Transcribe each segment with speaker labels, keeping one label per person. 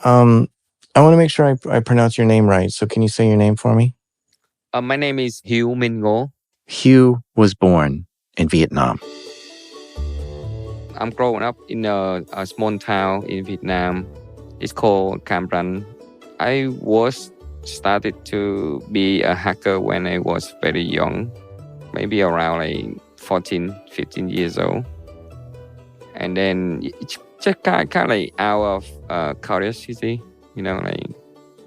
Speaker 1: Um, I want to make sure I pronounce your name right. So can you say your name for me?
Speaker 2: My name is Hieu Minh Ngo.
Speaker 1: Hugh was born in Vietnam.
Speaker 2: I'm growing up in a small town in Vietnam. It's called Cam Ranh. I was started to be a hacker when I was very young, maybe around like 14, 15 years old. And then it's just kind of like out of curiosity, like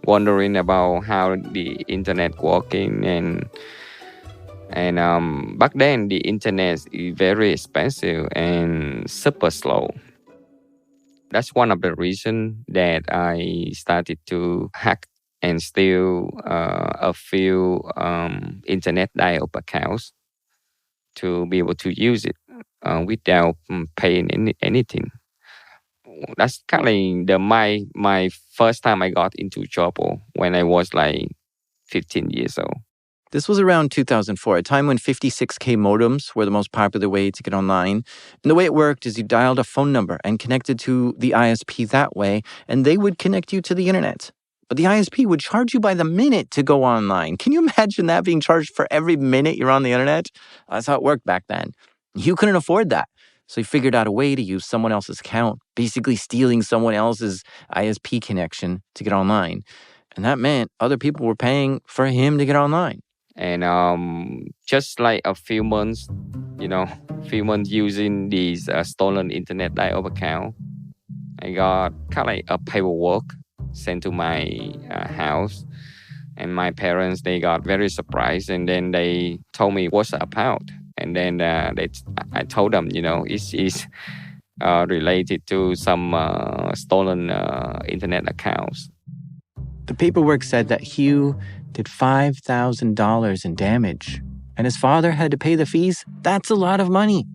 Speaker 2: wondering about how the internet working and back then the internet is very expensive and super slow. That's one of the reasons that I started to hack and steal a few internet dial-up accounts to be able to use it without paying anything. That's kind of like my first time I got into trouble when I was like 15 years old.
Speaker 1: This was around 2004, a time when 56K modems were the most popular way to get online. And the way it worked is you dialed a phone number and connected to the ISP that way, and they would connect you to the internet. But the ISP would charge you by the minute to go online. Can you imagine that, being charged for every minute you're on the internet? That's how it worked back then. You couldn't afford that. So he figured out a way to use someone else's account, basically stealing someone else's ISP connection to get online. And that meant other people were paying for him to get online.
Speaker 2: And just like a few months using these stolen internet dial-up account, I got kind of like a paperwork sent to my house. And my parents, they got very surprised, and then they told me what's it about. And then I told them, it is related to some stolen internet accounts.
Speaker 1: The paperwork said that Hugh did $5,000 in damage, and his father had to pay the fees. That's a lot of money.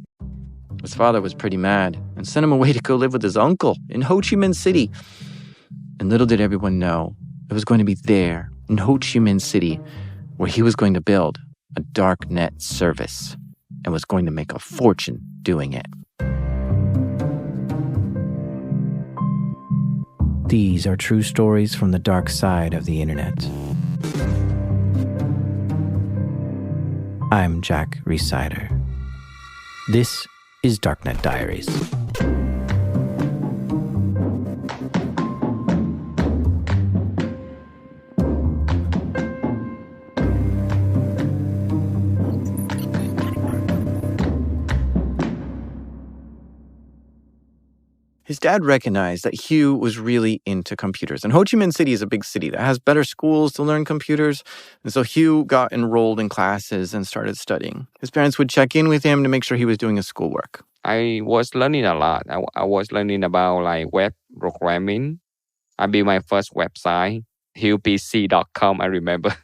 Speaker 1: His father was pretty mad and sent him away to go live with his uncle in Ho Chi Minh City. And little did everyone know, it was going to be there in Ho Chi Minh City where he was going to build a dark net service and was going to make a fortune doing it. These are true stories from the dark side of the internet. I'm Jack Rhysider. This is Darknet Diaries. His dad recognized that Hugh was really into computers. And Ho Chi Minh City is a big city that has better schools to learn computers. And so Hugh got enrolled in classes and started studying. His parents would check in with him to make sure he was doing his schoolwork.
Speaker 2: I was learning a lot. I was learning about like web programming. I built my first website, HughPC.com, I remember.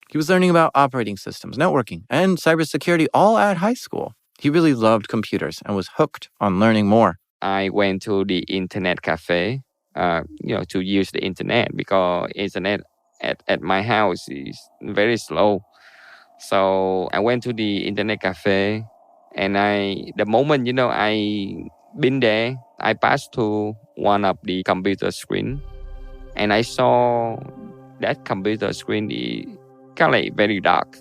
Speaker 1: He was learning about operating systems, networking, and cybersecurity all at high school. He really loved computers and was hooked on learning more.
Speaker 2: I went to the internet cafe, to use the internet because internet at my house is very slow. So I went to the internet cafe, and the moment, I been there, I passed to one of the computer screen, and I saw that computer screen is kind of like very dark,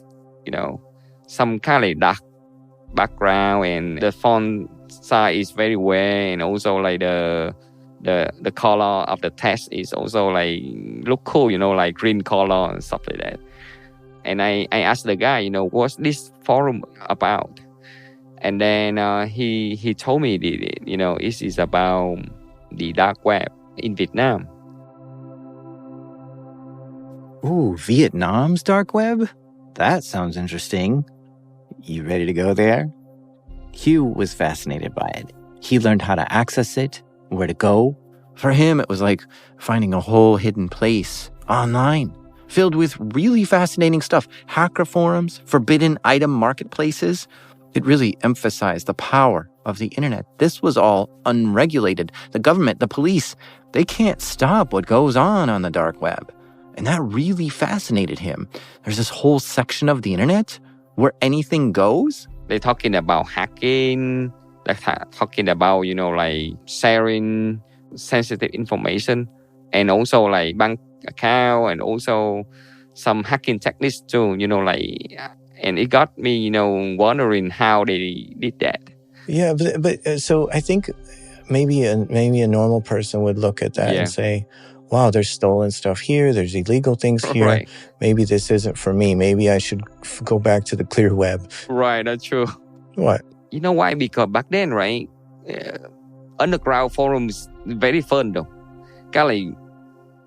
Speaker 2: some kind of like dark background, and the font size is very weird, and also like the color of the text is also like look cool, like green color and stuff like that. And I asked the guy, what's this forum about? And then he told me it is about the dark web in Vietnam.
Speaker 1: Ooh, Vietnam's dark web? That sounds interesting. You ready to go there? Hugh was fascinated by it. He learned how to access it, where to go. For him, it was like finding a whole hidden place online, filled with really fascinating stuff. Hacker forums, forbidden item marketplaces. It really emphasized the power of the internet. This was all unregulated. The government, the police, they can't stop what goes on the dark web. And that really fascinated him. There's this whole section of the internet where anything goes.
Speaker 2: They're talking about hacking. They're talking about, like sharing sensitive information. and also like bank account, and also some hacking techniques too, and it got me, wondering how they did that.
Speaker 1: Yeah, but so I think maybe a normal person would look at that and say, wow, there's stolen stuff here, there's illegal things here.
Speaker 2: Right.
Speaker 1: Maybe this isn't for me. Maybe I should go back to the clear web.
Speaker 2: Right, that's true.
Speaker 1: What?
Speaker 2: You know why? Because back then, right, underground forums very fun though. Like,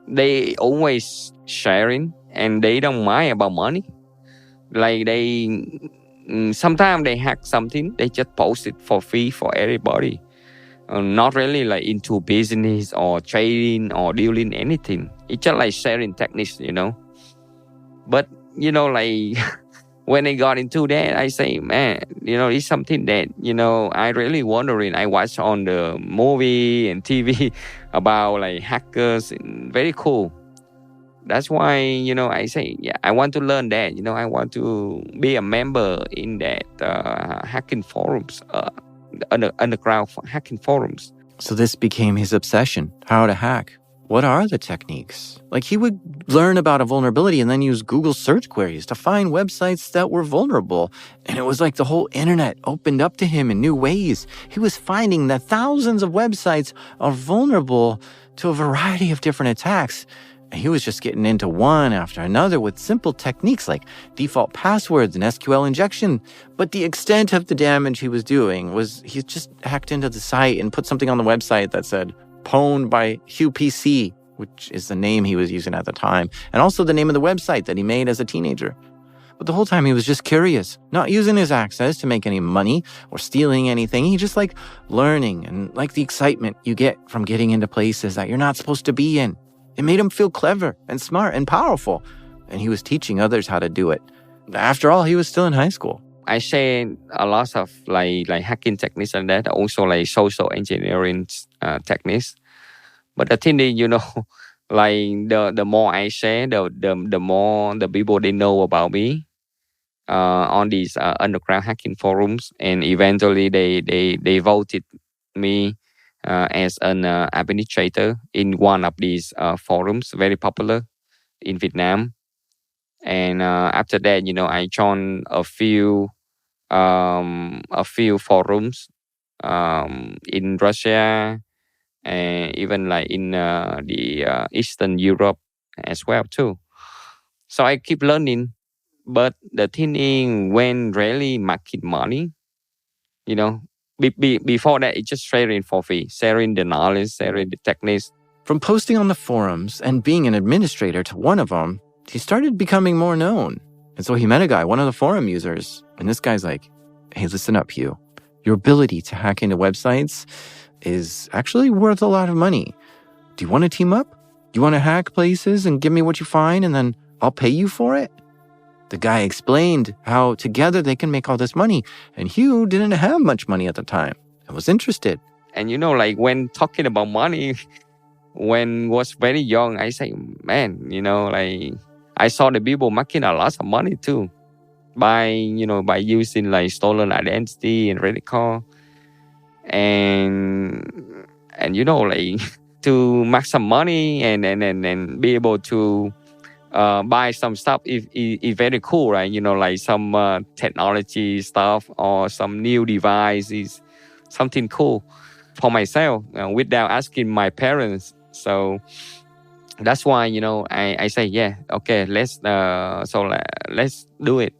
Speaker 2: they always sharing and they don't mind about money. Like sometimes they hack something, they just post it for free for everybody. Not really like into business or trading or dealing anything. It's just like sharing techniques, But, like when I got into that, I say, man, it's something that, I really wondering. I watch on the movie and TV about like hackers, and very cool. That's why, I say, yeah, I want to learn that. I want to be a member in that hacking forums, underground hacking forums.
Speaker 1: So this became his obsession, how to hack. What are the techniques? Like, he would learn about a vulnerability and then use Google search queries to find websites that were vulnerable. And it was like the whole internet opened up to him in new ways. He was finding that thousands of websites are vulnerable to a variety of different attacks. And he was just getting into one after another with simple techniques like default passwords and SQL injection. But the extent of the damage he was doing was he just hacked into the site and put something on the website that said, pwned by Hieu PC, which is the name he was using at the time, and also the name of the website that he made as a teenager. But the whole time he was just curious, not using his access to make any money or stealing anything. He just liked learning and liked the excitement you get from getting into places that you're not supposed to be in. It made him feel clever and smart and powerful, and he was teaching others how to do it. After all, he was still in high school.
Speaker 2: I share a lot of like hacking techniques and that, also like social engineering techniques. But the thing is, like the more I share, the more the people they know about me on these underground hacking forums, and eventually they voted me as an administrator in one of these forums, very popular in Vietnam. And after that, I joined a few forums in Russia, and even like in the Eastern Europe as well too. So I keep learning, but the thing is, when really making money, before that, it's just sharing for free, sharing the knowledge, sharing the techniques.
Speaker 1: From posting on the forums and being an administrator to one of them, he started becoming more known. And so he met a guy, one of the forum users, and this guy's like, hey, listen up, Hieu. Your ability to hack into websites is actually worth a lot of money. Do you want to team up? Do you want to hack places and give me what you find, and then I'll pay you for it? The guy explained how together they can make all this money, and Hieu didn't have much money at the time and was interested.
Speaker 2: And like when talking about money, when was very young, I say, man, like I saw the people making a lot of money too by using like stolen identity and credit card, and like to make some money and be able to buy some stuff is very cool, right? Like some technology stuff or some new devices, something cool for myself without asking my parents. So that's why, I say, yeah, okay, let's do it.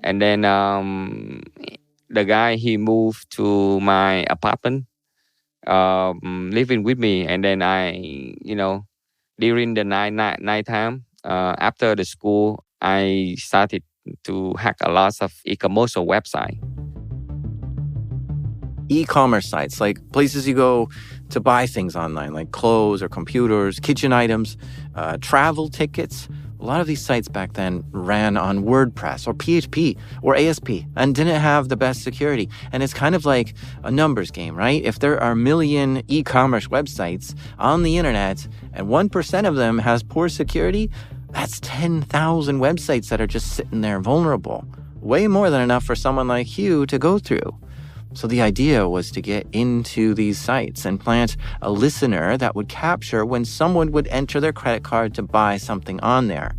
Speaker 2: And then the guy, he moved to my apartment, living with me. And then I, during the night time, after the school, I started to hack a lot of e-commerce websites.
Speaker 1: E-commerce sites, like places you go to buy things online, like clothes or computers, kitchen items, travel tickets. A lot of these sites back then ran on WordPress or PHP or ASP and didn't have the best security. And it's kind of like a numbers game, right? If there are a million e-commerce websites on the internet and 1% of them has poor security, that's 10,000 websites that are just sitting there vulnerable. Way more than enough for someone like Hieu to go through. So the idea was to get into these sites and plant a listener that would capture when someone would enter their credit card to buy something on there.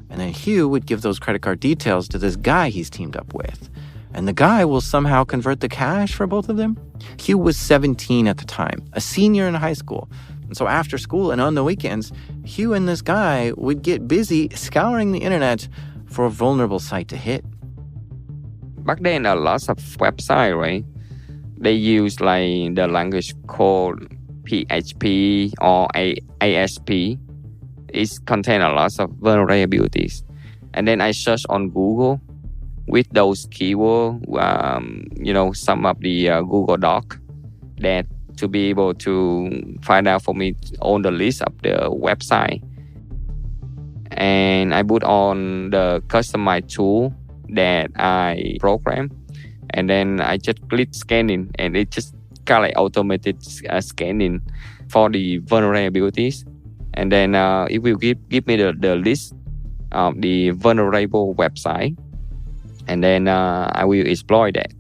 Speaker 1: And then Hieu would give those credit card details to this guy he's teamed up with. And the guy will somehow convert the cash for both of them. Hieu was 17 at the time, a senior in high school. And so after school and on the weekends, Hieu and this guy would get busy scouring the internet for a vulnerable site to hit.
Speaker 2: Back then, a lot of websites, right? They use like the language called PHP or ASP. It contains a lot of vulnerabilities. And then I searched on Google with those keywords, some of the Google Doc that to be able to find out for me on the list of the website. And I put on the customized tool that I program. And then I just click scanning and it just kind of like automated scanning for the vulnerabilities. And then it will give me the list of the vulnerable website. And then I will exploit that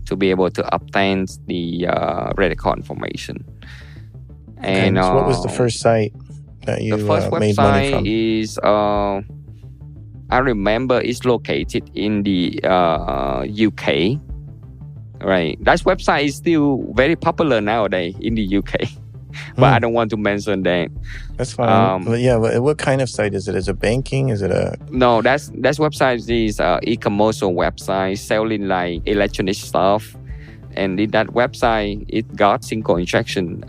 Speaker 2: to be able to obtain the credit card information.
Speaker 3: Okay, and so what was the first site that you made money from?
Speaker 2: The first website is, I remember it's located in the UK. Right, that website is still very popular nowadays in the UK. But I don't want to mention that.
Speaker 3: That's fine. But yeah, what kind of site is it? Is it banking? Is it a...
Speaker 2: No, that's website is e-commerce website selling like electronic stuff. And in that website, it got single injection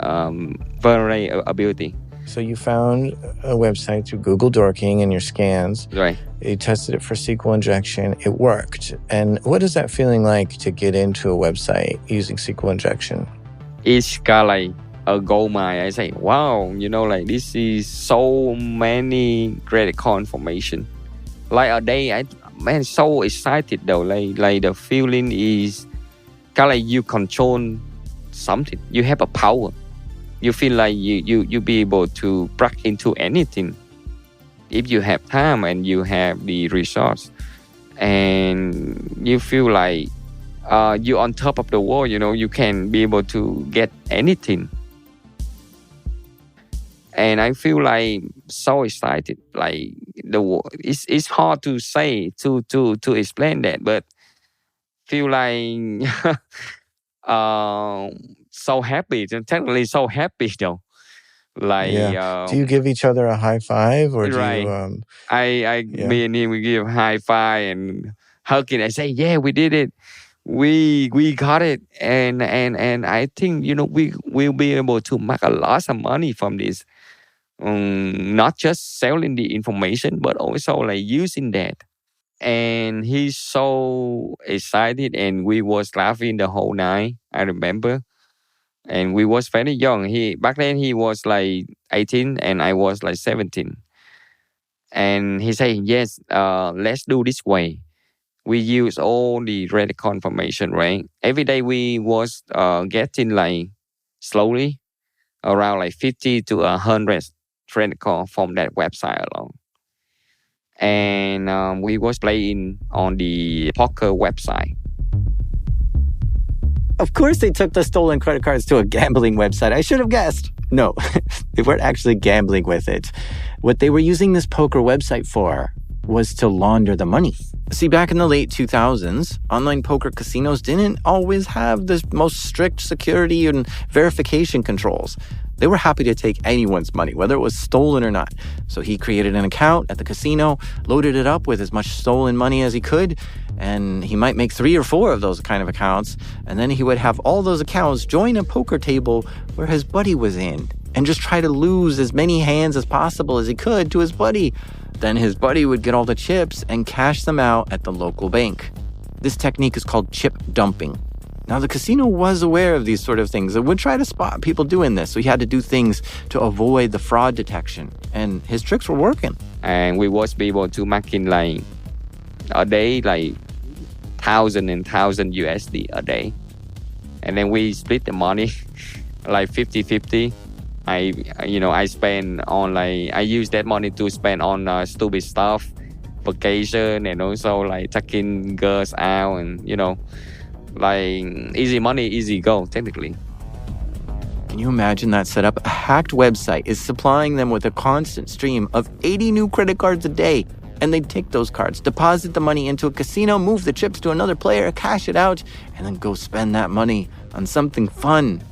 Speaker 2: vulnerability.
Speaker 3: So you found a website through Google Dorking in your scans.
Speaker 2: Right.
Speaker 3: You tested it for SQL injection. It worked. And what is that feeling like to get into a website using SQL injection?
Speaker 2: It's got like a gold mine. I say, wow, like this is so many credit card information. Like a day, so excited though. Like the feeling is kind of like you control something. You have a power. You feel like you be able to plug into anything if you have time and you have the resource, and you feel like you're on top of the world. You can be able to get anything, and I feel like so excited. Like it's hard to say to explain that, but feel like so happy, technically so happy though. Like,
Speaker 3: do you give each other a high five, or do
Speaker 2: right.
Speaker 3: you?
Speaker 2: Me and him, we give high five and hugging. I say, yeah, we did it. We got it, and I think we will be able to make a lot of money from this. Not just selling the information, but also like using that. And he's so excited, and we was laughing the whole night. I remember. And we was very young. Back then he was like 18 and I was like 17. And he said, yes, let's do this way. We use all the credit confirmation, right? Every day we was getting like slowly around like 50 to 100 credit card from that website alone. And we was playing on the poker website.
Speaker 1: Of course they took the stolen credit cards to a gambling website. I should have guessed. No, they weren't actually gambling with it. What they were using this poker website for was to launder the money. See, back in the late 2000s, online poker casinos didn't always have the most strict security and verification controls. They were happy to take anyone's money, whether it was stolen or not. So he created an account at the casino, loaded it up with as much stolen money as he could, and he might make 3 or 4 of those kind of accounts, and then he would have all those accounts join a poker table where his buddy was in, and just try to lose as many hands as possible as he could to his buddy. Then his buddy would get all the chips and cash them out at the local bank. This technique is called chip dumping. Now, the casino was aware of these sort of things and would try to spot people doing this, so he had to do things to avoid the fraud detection, and his tricks were working.
Speaker 2: And we was able to make in like a day, like 1,000 and 1,000 USD a day. And then we split the money like 50-50. I spend on like, I use that money to spend on stupid stuff, vacation, and also like taking girls out and, Like easy money, easy go, technically.
Speaker 1: Can you imagine that setup? A hacked website is supplying them with a constant stream of 80 new credit cards a day. And they'd take those cards, deposit the money into a casino, move the chips to another player, cash it out, and then go spend that money on something fun.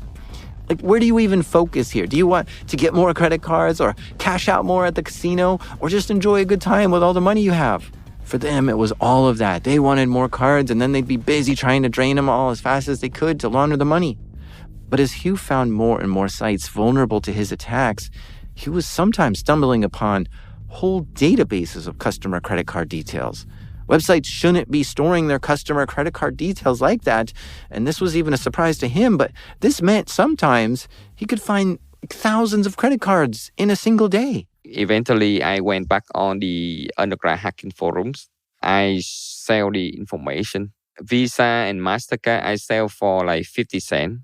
Speaker 1: Like, where do you even focus here? Do you want to get more credit cards or cash out more at the casino or just enjoy a good time with all the money you have? For them, it was all of that. They wanted more cards, and then they'd be busy trying to drain them all as fast as they could to launder the money. But as Hieu found more and more sites vulnerable to his attacks, he was sometimes stumbling upon whole databases of customer credit card details. Websites shouldn't be storing their customer credit card details like that, and this was even a surprise to him, but this meant sometimes he could find thousands of credit cards in a single day.
Speaker 2: Eventually, I went back on the underground hacking forums. I sell the information. Visa and MasterCard, I sell for like 50 cents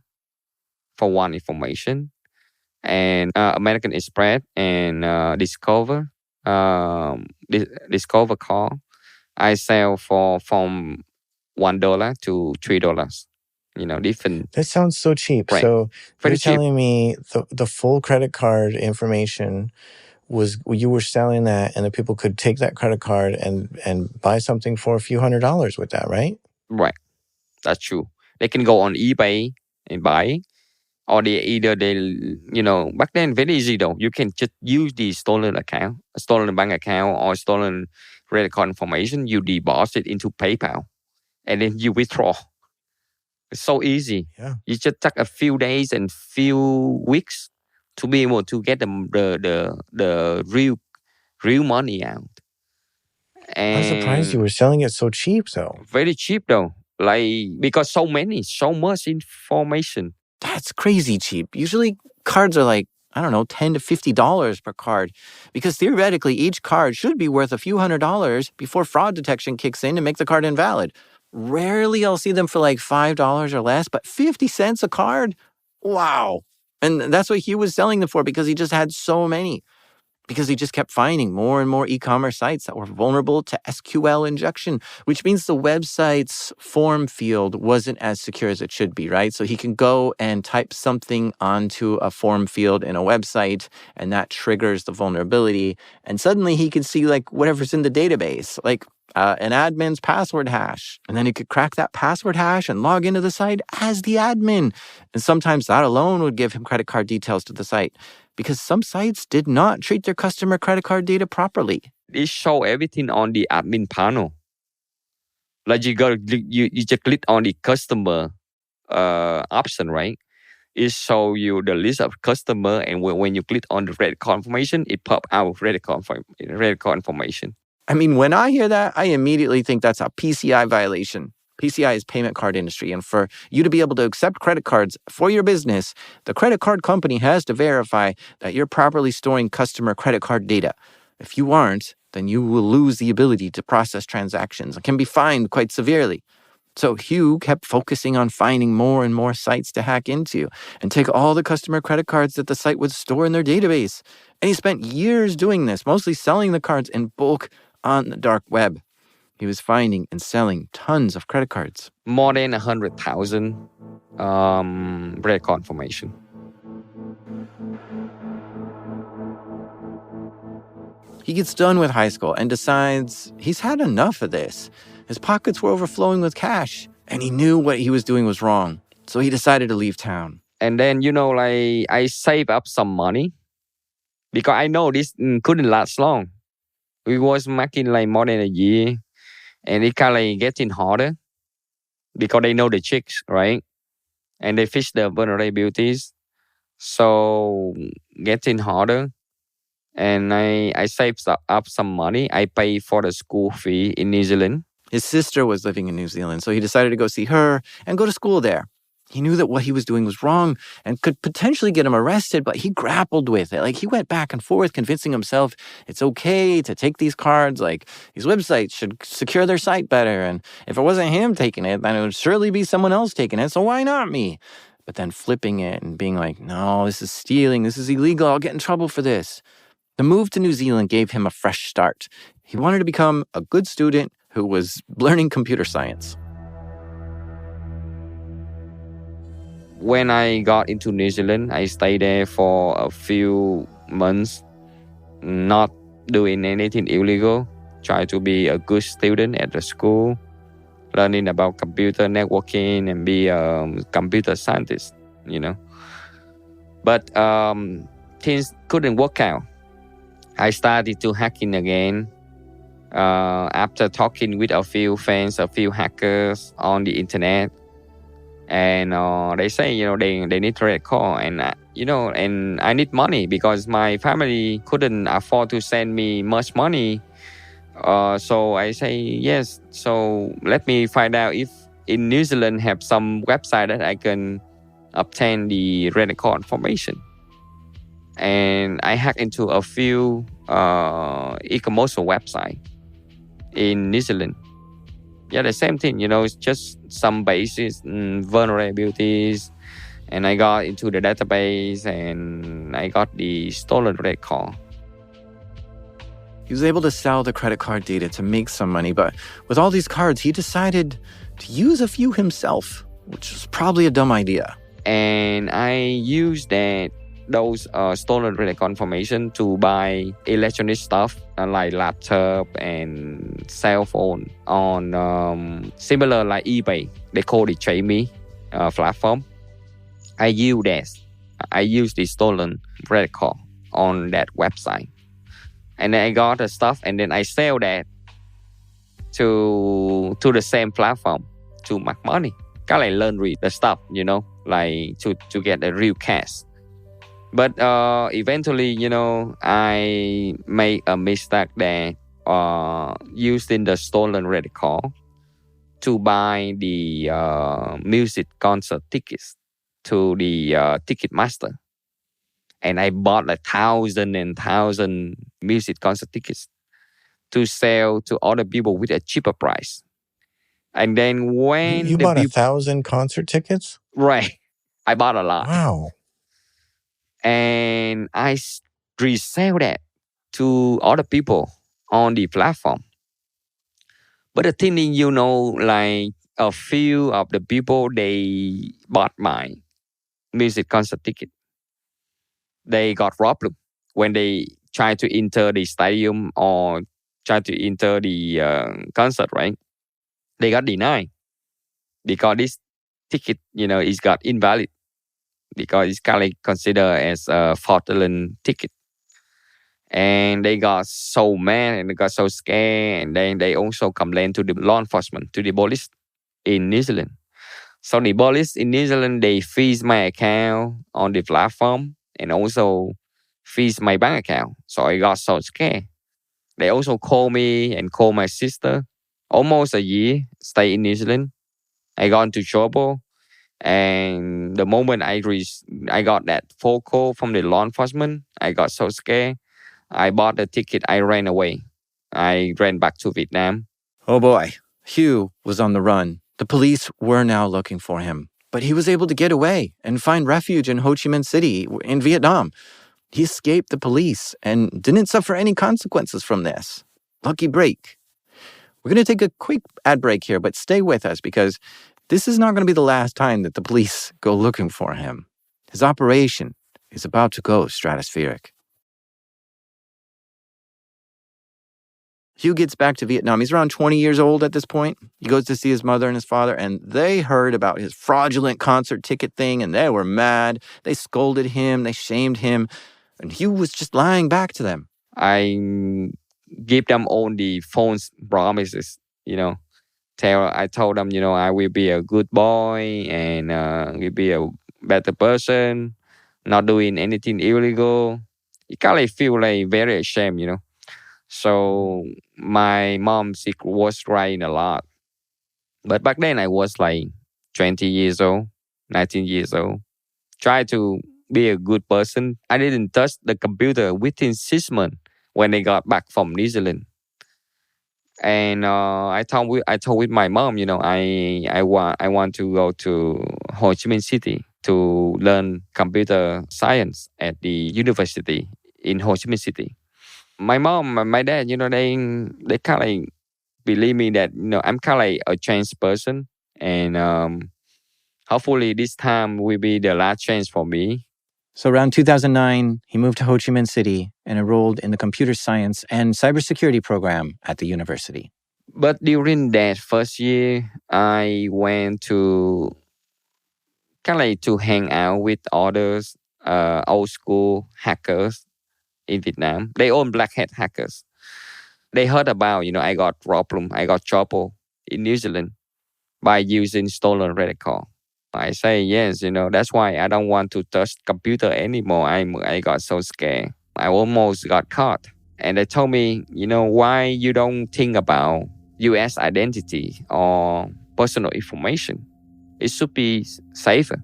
Speaker 2: for one information. And American Express and Discover call, I sell from $1 to $3. Different.
Speaker 3: That sounds so cheap.
Speaker 2: Right.
Speaker 3: So
Speaker 2: Very
Speaker 3: you're
Speaker 2: cheap.
Speaker 3: telling me the full credit card information was, you were selling that, and the people could take that credit card and buy something for a few $100s with that, right?
Speaker 2: Right. That's true. They can go on eBay and buy, or back then very easy though. You can just use the stolen bank account, or stolen credit card information. You deposit into PayPal, and then you withdraw. It's so easy.
Speaker 3: Yeah.
Speaker 2: You just take a few days and few weeks to be able to get the real money out. And
Speaker 3: I'm surprised you were selling it so cheap, though.
Speaker 2: Very cheap though, because so much information.
Speaker 1: That's crazy cheap. Usually cards are like, I don't know, $10 to $50 per card, because theoretically each card should be worth a few $100s before fraud detection kicks in to make the card invalid. Rarely I'll see them for like $5 or less, but 50 cents a card? Wow. And that's what Hieu was selling them for, because he just had so many. Because he just kept finding more and more e-commerce sites that were vulnerable to SQL injection, which means the website's form field wasn't as secure as it should be, right? So he can go and type something onto a form field in a website, and that triggers the vulnerability. And suddenly he can see like whatever's in the database, like an admin's password hash. And then he could crack that password hash and log into the site as the admin. And sometimes that alone would give him credit card details to the site, because some sites did not treat their customer credit card data properly.
Speaker 2: It show everything on the admin panel. Like you just click on the customer option, right? It show you the list of customer, and when you click on the credit card information, it pop out credit card information.
Speaker 1: I mean, when I hear that, I immediately think that's a PCI violation. PCI is payment card industry, and for you to be able to accept credit cards for your business, the credit card company has to verify that you're properly storing customer credit card data. If you aren't, then you will lose the ability to process transactions and can be fined quite severely. So Hieu kept focusing on finding more and more sites to hack into and take all the customer credit cards that the site would store in their database. And he spent years doing this, mostly selling the cards in bulk on the dark web. He was finding and selling tons of credit cards.
Speaker 2: More than 100,000 credit card information.
Speaker 1: He gets done with high school and decides he's had enough of this. His pockets were overflowing with cash, and he knew what he was doing was wrong. So he decided to leave town.
Speaker 2: And then, I saved up some money, because I know this couldn't last long. We was making like more than a year. And it kind of getting harder, because they know the tricks, right? And they fix the vulnerabilities. So getting harder. And I saved up some money. I paid for the school fee in New Zealand.
Speaker 1: His sister was living in New Zealand, so he decided to go see her and go to school there. He knew that what he was doing was wrong and could potentially get him arrested, but he grappled with it. Like, he went back and forth, convincing himself it's okay to take these cards. Like, these websites should secure their site better. And if it wasn't him taking it, then it would surely be someone else taking it. So why not me? But then flipping it and being like, no, this is stealing. This is illegal. I'll get in trouble for this. The move to New Zealand gave him a fresh start. He wanted to become a good student who was learning computer science.
Speaker 2: When I got into New Zealand, I stayed there for a few months, not doing anything illegal, try to be a good student at the school, learning about computer networking and be a computer scientist, you know. But things couldn't work out. I started to hacking again. After talking with a few friends, a few hackers on the internet, and they say, they need credit card, and and I need money because my family couldn't afford to send me much money. So I say yes. So let me find out if in New Zealand have some website that I can obtain the credit card information. And I hacked into a few e-commerce website in New Zealand. Yeah, the same thing, it's just some basic vulnerabilities. And I got into the database and I got the stolen credit card.
Speaker 1: He was able to sell the credit card data to make some money, but with all these cards, he decided to use a few himself, which was probably a dumb idea.
Speaker 2: And I used those stolen credit card information to buy electronic stuff like laptop and cell phone on similar like eBay. They call it Jamie platform. I use the stolen credit card on that website. And then I got the stuff and then I sell that to the same platform to make money. Kind of like laundry the stuff, like to get the real cash. But eventually, I made a mistake that using the stolen credit card to buy the music concert tickets to the ticket master. And I bought like 1,000 and 1,000 music concert tickets to sell to other people with a cheaper price. And then when
Speaker 3: you bought 1,000 concert tickets?
Speaker 2: Right. I bought a lot.
Speaker 3: Wow.
Speaker 2: And I resell that to other people on the platform. But the thing is, like a few of the people, they bought my music concert ticket. They got robbed when they try to enter the stadium or try to enter the concert, right? They got denied because this ticket, is got invalid because it's kind of considered as a fraudulent ticket. And they got so mad and they got so scared. And then they also complained to the law enforcement, to the police in New Zealand. So the police in New Zealand, they freeze my account on the platform and also freeze my bank account. So I got so scared. They also call me and call my sister. Almost a year, stay in New Zealand. I got into trouble. And the moment I got that phone call from the law enforcement, I got so scared. I bought the ticket. I ran away. I ran back to Vietnam.
Speaker 1: Oh boy, Hieu was on the run. The police were now looking for him, but he was able to get away and find refuge in Ho Chi Minh City in Vietnam. He escaped the police and didn't suffer any consequences from this. Lucky break. We're going to take a quick ad break here, but stay with us because this is not going to be the last time that the police go looking for him. His operation is about to go stratospheric. Hieu gets back to Vietnam. He's around 20 years old at this point. He goes to see his mother and his father, and they heard about his fraudulent concert ticket thing, and they were mad. They scolded him. They shamed him. And Hieu was just lying back to them.
Speaker 2: I give them all the false promises, I told them, I will be a good boy and will be a better person, not doing anything illegal. You kind of feel like very ashamed, So my mom, she was crying a lot. But back then I was like 20 years old, 19 years old. Try to be a good person. I didn't touch the computer within 6 months when I got back from New Zealand. And I told with my mom, I want to go to Ho Chi Minh City to learn computer science at the university in Ho Chi Minh City. My mom and my dad, they kind of believe me that I'm kind of like a changed person, and Hopefully this time will be the last chance for me.
Speaker 1: So around 2009, he moved to Ho Chi Minh City and enrolled in the computer science and cybersecurity program at the university.
Speaker 2: But during that first year, I went to kind of like to hang out with others, old school hackers in Vietnam. They own black hat hackers. They heard about, I got trouble in New Zealand by using stolen credit card. I say yes, that's why I don't want to touch computer anymore. I got so scared. I almost got caught. And they told me, why you don't think about US identity or personal information? It should be safer.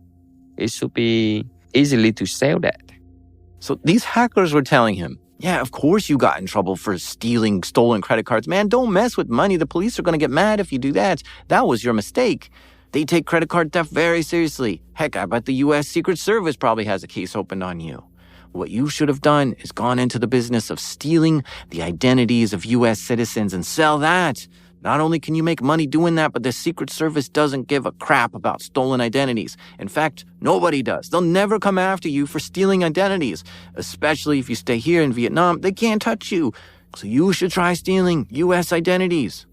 Speaker 2: It should be easily to sell that.
Speaker 1: So these hackers were telling him, yeah, of course you got in trouble for stealing stolen credit cards. Man, don't mess with money. The police are going to get mad if you do that. That was your mistake. They take credit card theft very seriously. Heck, I bet the U.S. Secret Service probably has a case opened on you. What you should have done is gone into the business of stealing the identities of U.S. citizens and sell that. Not only can you make money doing that, but the Secret Service doesn't give a crap about stolen identities. In fact, nobody does. They'll never come after you for stealing identities. Especially if you stay here in Vietnam, they can't touch you. So you should try stealing U.S. identities.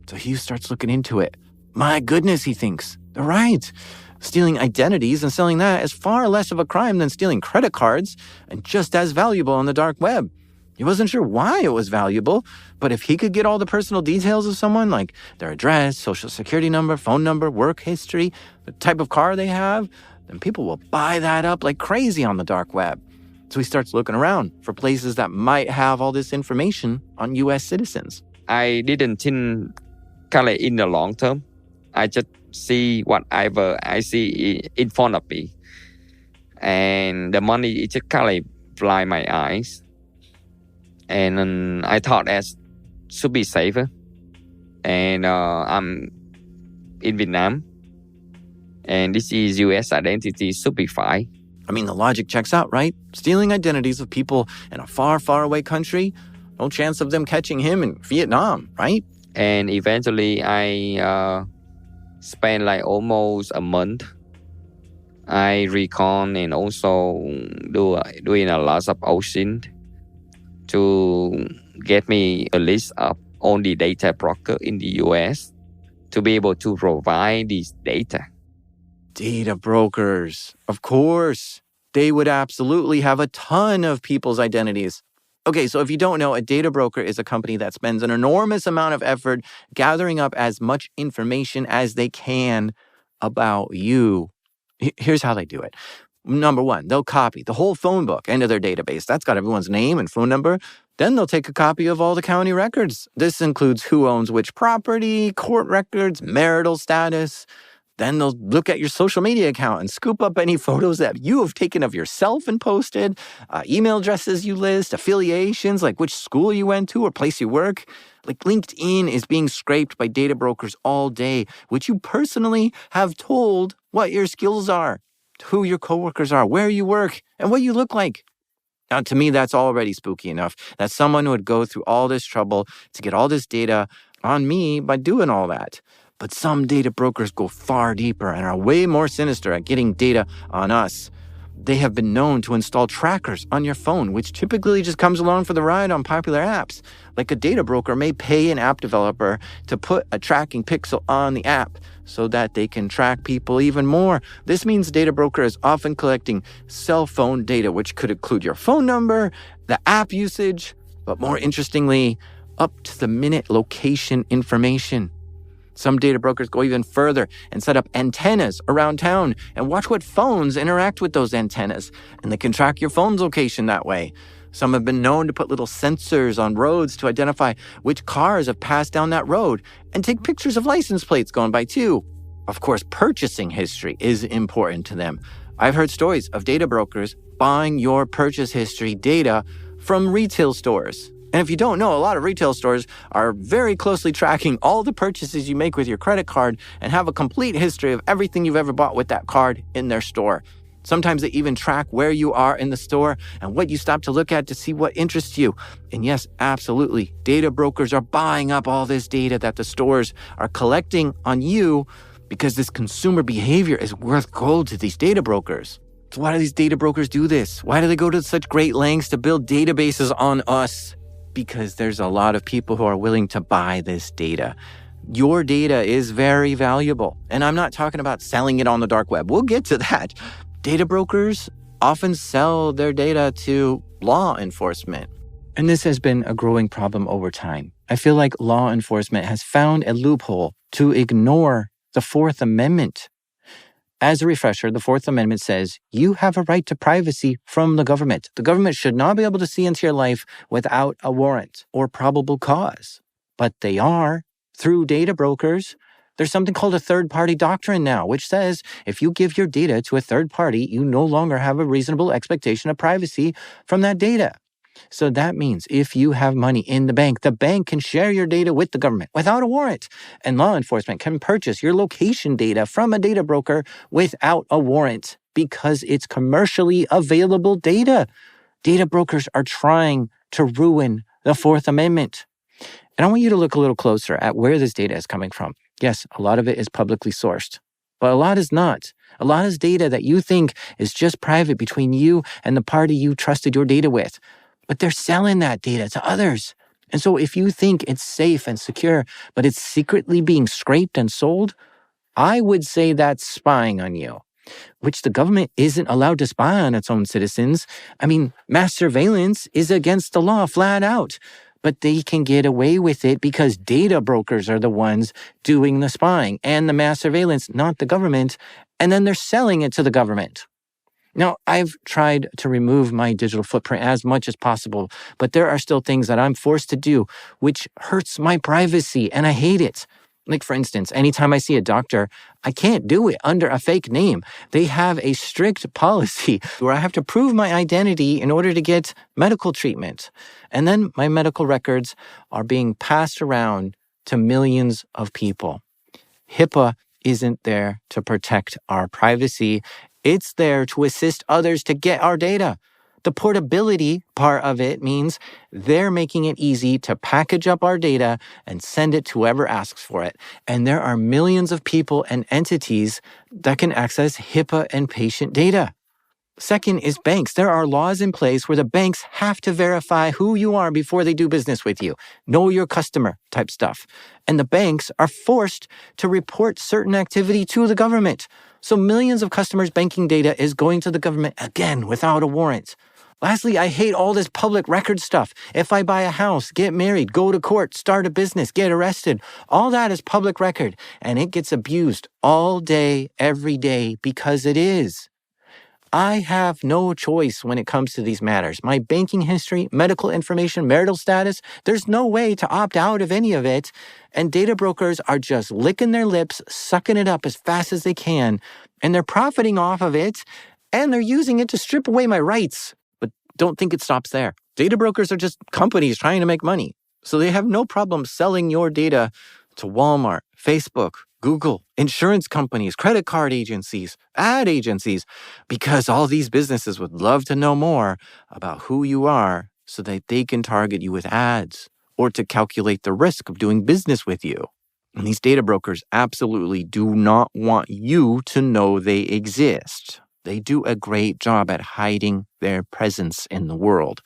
Speaker 1: So Hieu starts looking into it. My goodness, he thinks. They're right. Stealing identities and selling that is far less of a crime than stealing credit cards and just as valuable on the dark web. He wasn't sure why it was valuable, but if he could get all the personal details of someone, like their address, social security number, phone number, work history, the type of car they have, then people will buy that up like crazy on the dark web. So he starts looking around for places that might have all this information on U.S. citizens.
Speaker 2: I didn't think kind of in the long term. I just see whatever I see in front of me. And the money, it just kind of blind my eyes. And I thought that should be safer. And I'm in Vietnam. And this is U.S. identity should be fine.
Speaker 1: I mean, the logic checks out, right? Stealing identities of people in a far, far away country, no chance of them catching him in Vietnam, right?
Speaker 2: And eventually I spent like almost a month. I recon and also doing a lot of OSINT to get me a list of all the data broker in the US to be able to provide this data.
Speaker 1: Data brokers, of course. They would absolutely have a ton of people's identities. Okay, so if you don't know, a data broker is a company that spends an enormous amount of effort gathering up as much information as they can about you. Here's how they do it. Number one, they'll copy the whole phone book into their database. That's got everyone's name and phone number. Then they'll take a copy of all the county records. This includes who owns which property, court records, marital status. Then they'll look at your social media account and scoop up any photos that you have taken of yourself and posted, email addresses you list, affiliations, like which school you went to or place you work. Like LinkedIn is being scraped by data brokers all day, which you personally have told what your skills are, who your coworkers are, where you work, and what you look like. Now, to me, that's already spooky enough that someone would go through all this trouble to get all this data on me by doing all that. But some data brokers go far deeper and are way more sinister at getting data on us. They have been known to install trackers on your phone, which typically just comes along for the ride on popular apps. Like a data broker may pay an app developer to put a tracking pixel on the app so that they can track people even more. This means data broker is often collecting cell phone data, which could include your phone number, the app usage, but more interestingly, up-to-the-minute location information. Some data brokers go even further and set up antennas around town and watch what phones interact with those antennas, and they can track your phone's location that way. Some have been known to put little sensors on roads to identify which cars have passed down that road and take pictures of license plates going by too. Of course, purchasing history is important to them. I've heard stories of data brokers buying your purchase history data from retail stores. And if you don't know, a lot of retail stores are very closely tracking all the purchases you make with your credit card and have a complete history of everything you've ever bought with that card in their store. Sometimes they even track where you are in the store and what you stop to look at to see what interests you. And yes, absolutely, data brokers are buying up all this data that the stores are collecting on you because this consumer behavior is worth gold to these data brokers. So why do these data brokers do this? Why do they go to such great lengths to build databases on us? Because there's a lot of people who are willing to buy this data. Your data is very valuable. And I'm not talking about selling it on the dark web. We'll get to that. Data brokers often sell their data to law enforcement. And this has been a growing problem over time. I feel like law enforcement has found a loophole to ignore the Fourth Amendment. As a refresher, the Fourth Amendment says you have a right to privacy from the government. The government should not be able to see into your life without a warrant or probable cause. But they are through data brokers. There's something called a third-party doctrine now, which says if you give your data to a third party, you no longer have a reasonable expectation of privacy from that data. So that means if you have money in the bank can share your data with the government without a warrant. And law enforcement can purchase your location data from a data broker without a warrant because it's commercially available data. Data brokers are trying to ruin the Fourth Amendment. And I want you to look a little closer at where this data is coming from. Yes, a lot of it is publicly sourced, but a lot is not. A lot is data that you think is just private between you and the party you trusted your data with. But they're selling that data to others. And so if you think it's safe and secure, but it's secretly being scraped and sold, I would say that's spying on you, which the government isn't allowed to spy on its own citizens. I mean, mass surveillance is against the law flat out, but they can get away with it because data brokers are the ones doing the spying and the mass surveillance, not the government. And then they're selling it to the government. Now, I've tried to remove my digital footprint as much as possible, but there are still things that I'm forced to do, which hurts my privacy, and I hate it. Like, for instance, anytime I see a doctor, I can't do it under a fake name. They have a strict policy where I have to prove my identity in order to get medical treatment. And then my medical records are being passed around to millions of people. HIPAA isn't there to protect our privacy. It's there to assist others to get our data. The portability part of it means they're making it easy to package up our data and send it to whoever asks for it. And there are millions of people and entities that can access HIPAA and patient data. Second is banks. There are laws in place where the banks have to verify who you are before they do business with you. Know your customer type stuff. And the banks are forced to report certain activity to the government. So millions of customers' banking data is going to the government again without a warrant. Lastly, I hate all this public record stuff. If I buy a house, get married, go to court, start a business, get arrested, all that is public record. And it gets abused all day, every day, because it is. I have no choice when it comes to these matters. My banking history, medical information, marital status, there's no way to opt out of any of it. And data brokers are just licking their lips, sucking it up as fast as they can, and they're profiting off of it, and they're using it to strip away my rights. But don't think it stops there. Data brokers are just companies trying to make money. So they have no problem selling your data to Walmart, Facebook, Google, insurance companies, credit card agencies, ad agencies, because all these businesses would love to know more about who you are so that they can target you with ads or to calculate the risk of doing business with you. And these data brokers absolutely do not want you to know they exist. They do a great job at hiding their presence in the world.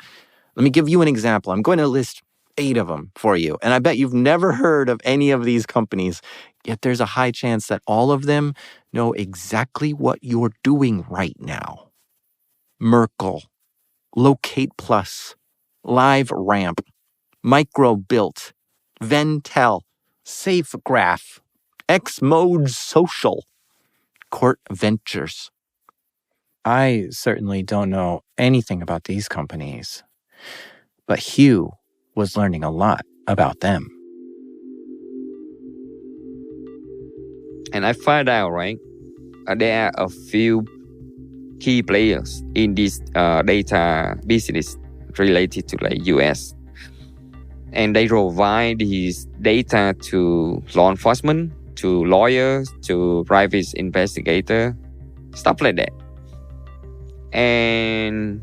Speaker 1: Let me give you an example. I'm going to list 8 of them for you. And I bet you've never heard of any of these companies, yet there's a high chance that all of them know exactly what you're doing right now. Merkle, Locate Plus, LiveRamp, MicroBuilt, Ventel, SafeGraph, Xmode Social, Court Ventures. I certainly don't know anything about these companies, but Hieu was learning a lot about them.
Speaker 2: And I find out, right, there are a few key players in this data business related to like US. And they provide these data to law enforcement, to lawyers, to private investigator, stuff like that. And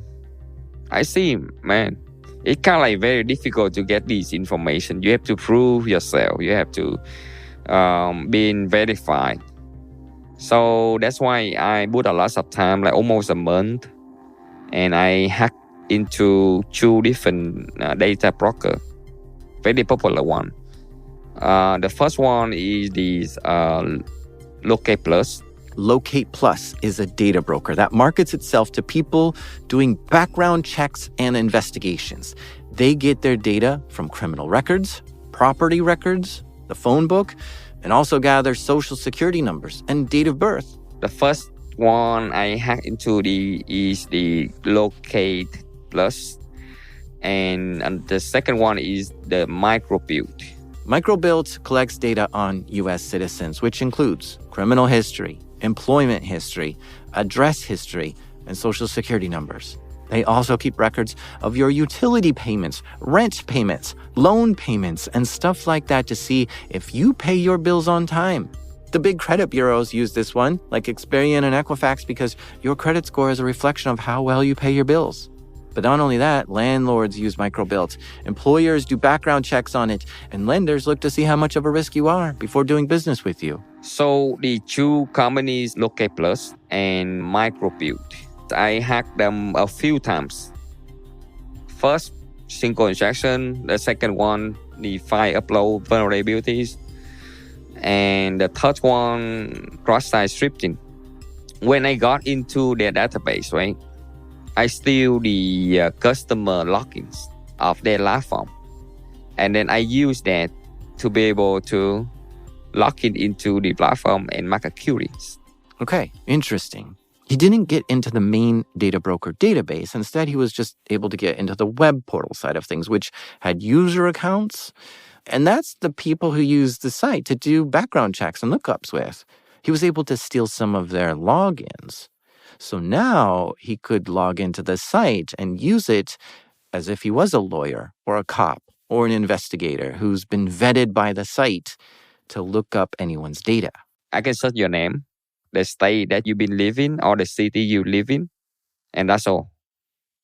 Speaker 2: I see, man, it's kind of like very difficult to get this information. You have to prove yourself. You have to be verified. So that's why I put a lot of time, like almost a month, and I hacked into 2 different data broker, very popular one. The first one is this Locate Plus.
Speaker 1: Locate Plus is a data broker that markets itself to people doing background checks and investigations. They get their data from criminal records, property records, the phone book, and also gather social security numbers and date of birth.
Speaker 2: The first one I hacked into is the Locate Plus, and the second one is the Microbuild.
Speaker 1: Microbuild collects data on U.S. citizens, which includes criminal history, employment history, address history, and social security numbers. They also keep records of your utility payments, rent payments, loan payments, and stuff like that to see if you pay your bills on time. The big credit bureaus use this one, like Experian and Equifax, because your credit score is a reflection of how well you pay your bills. But not only that, landlords use Microbuild, employers do background checks on it, and lenders look to see how much of a risk you are before doing business with you.
Speaker 2: So the 2 companies, Locate Plus and Microbuild, I hacked them a few times. First, single injection. The second one, the file upload vulnerabilities. And the third one, cross-site scripting. When I got into their database, right, I steal the customer logins of their platform. And then I use that to be able to log in into the platform and market queries.
Speaker 1: Okay, interesting. He didn't get into the main data broker database. Instead, he was just able to get into the web portal side of things, which had user accounts. And that's the people who use the site to do background checks and lookups with. He was able to steal some of their logins. So now he could log into the site and use it as if he was a lawyer or a cop or an investigator who's been vetted by the site to look up anyone's data.
Speaker 2: I can search your name, the state that you've been living, or the city you live in, and that's all.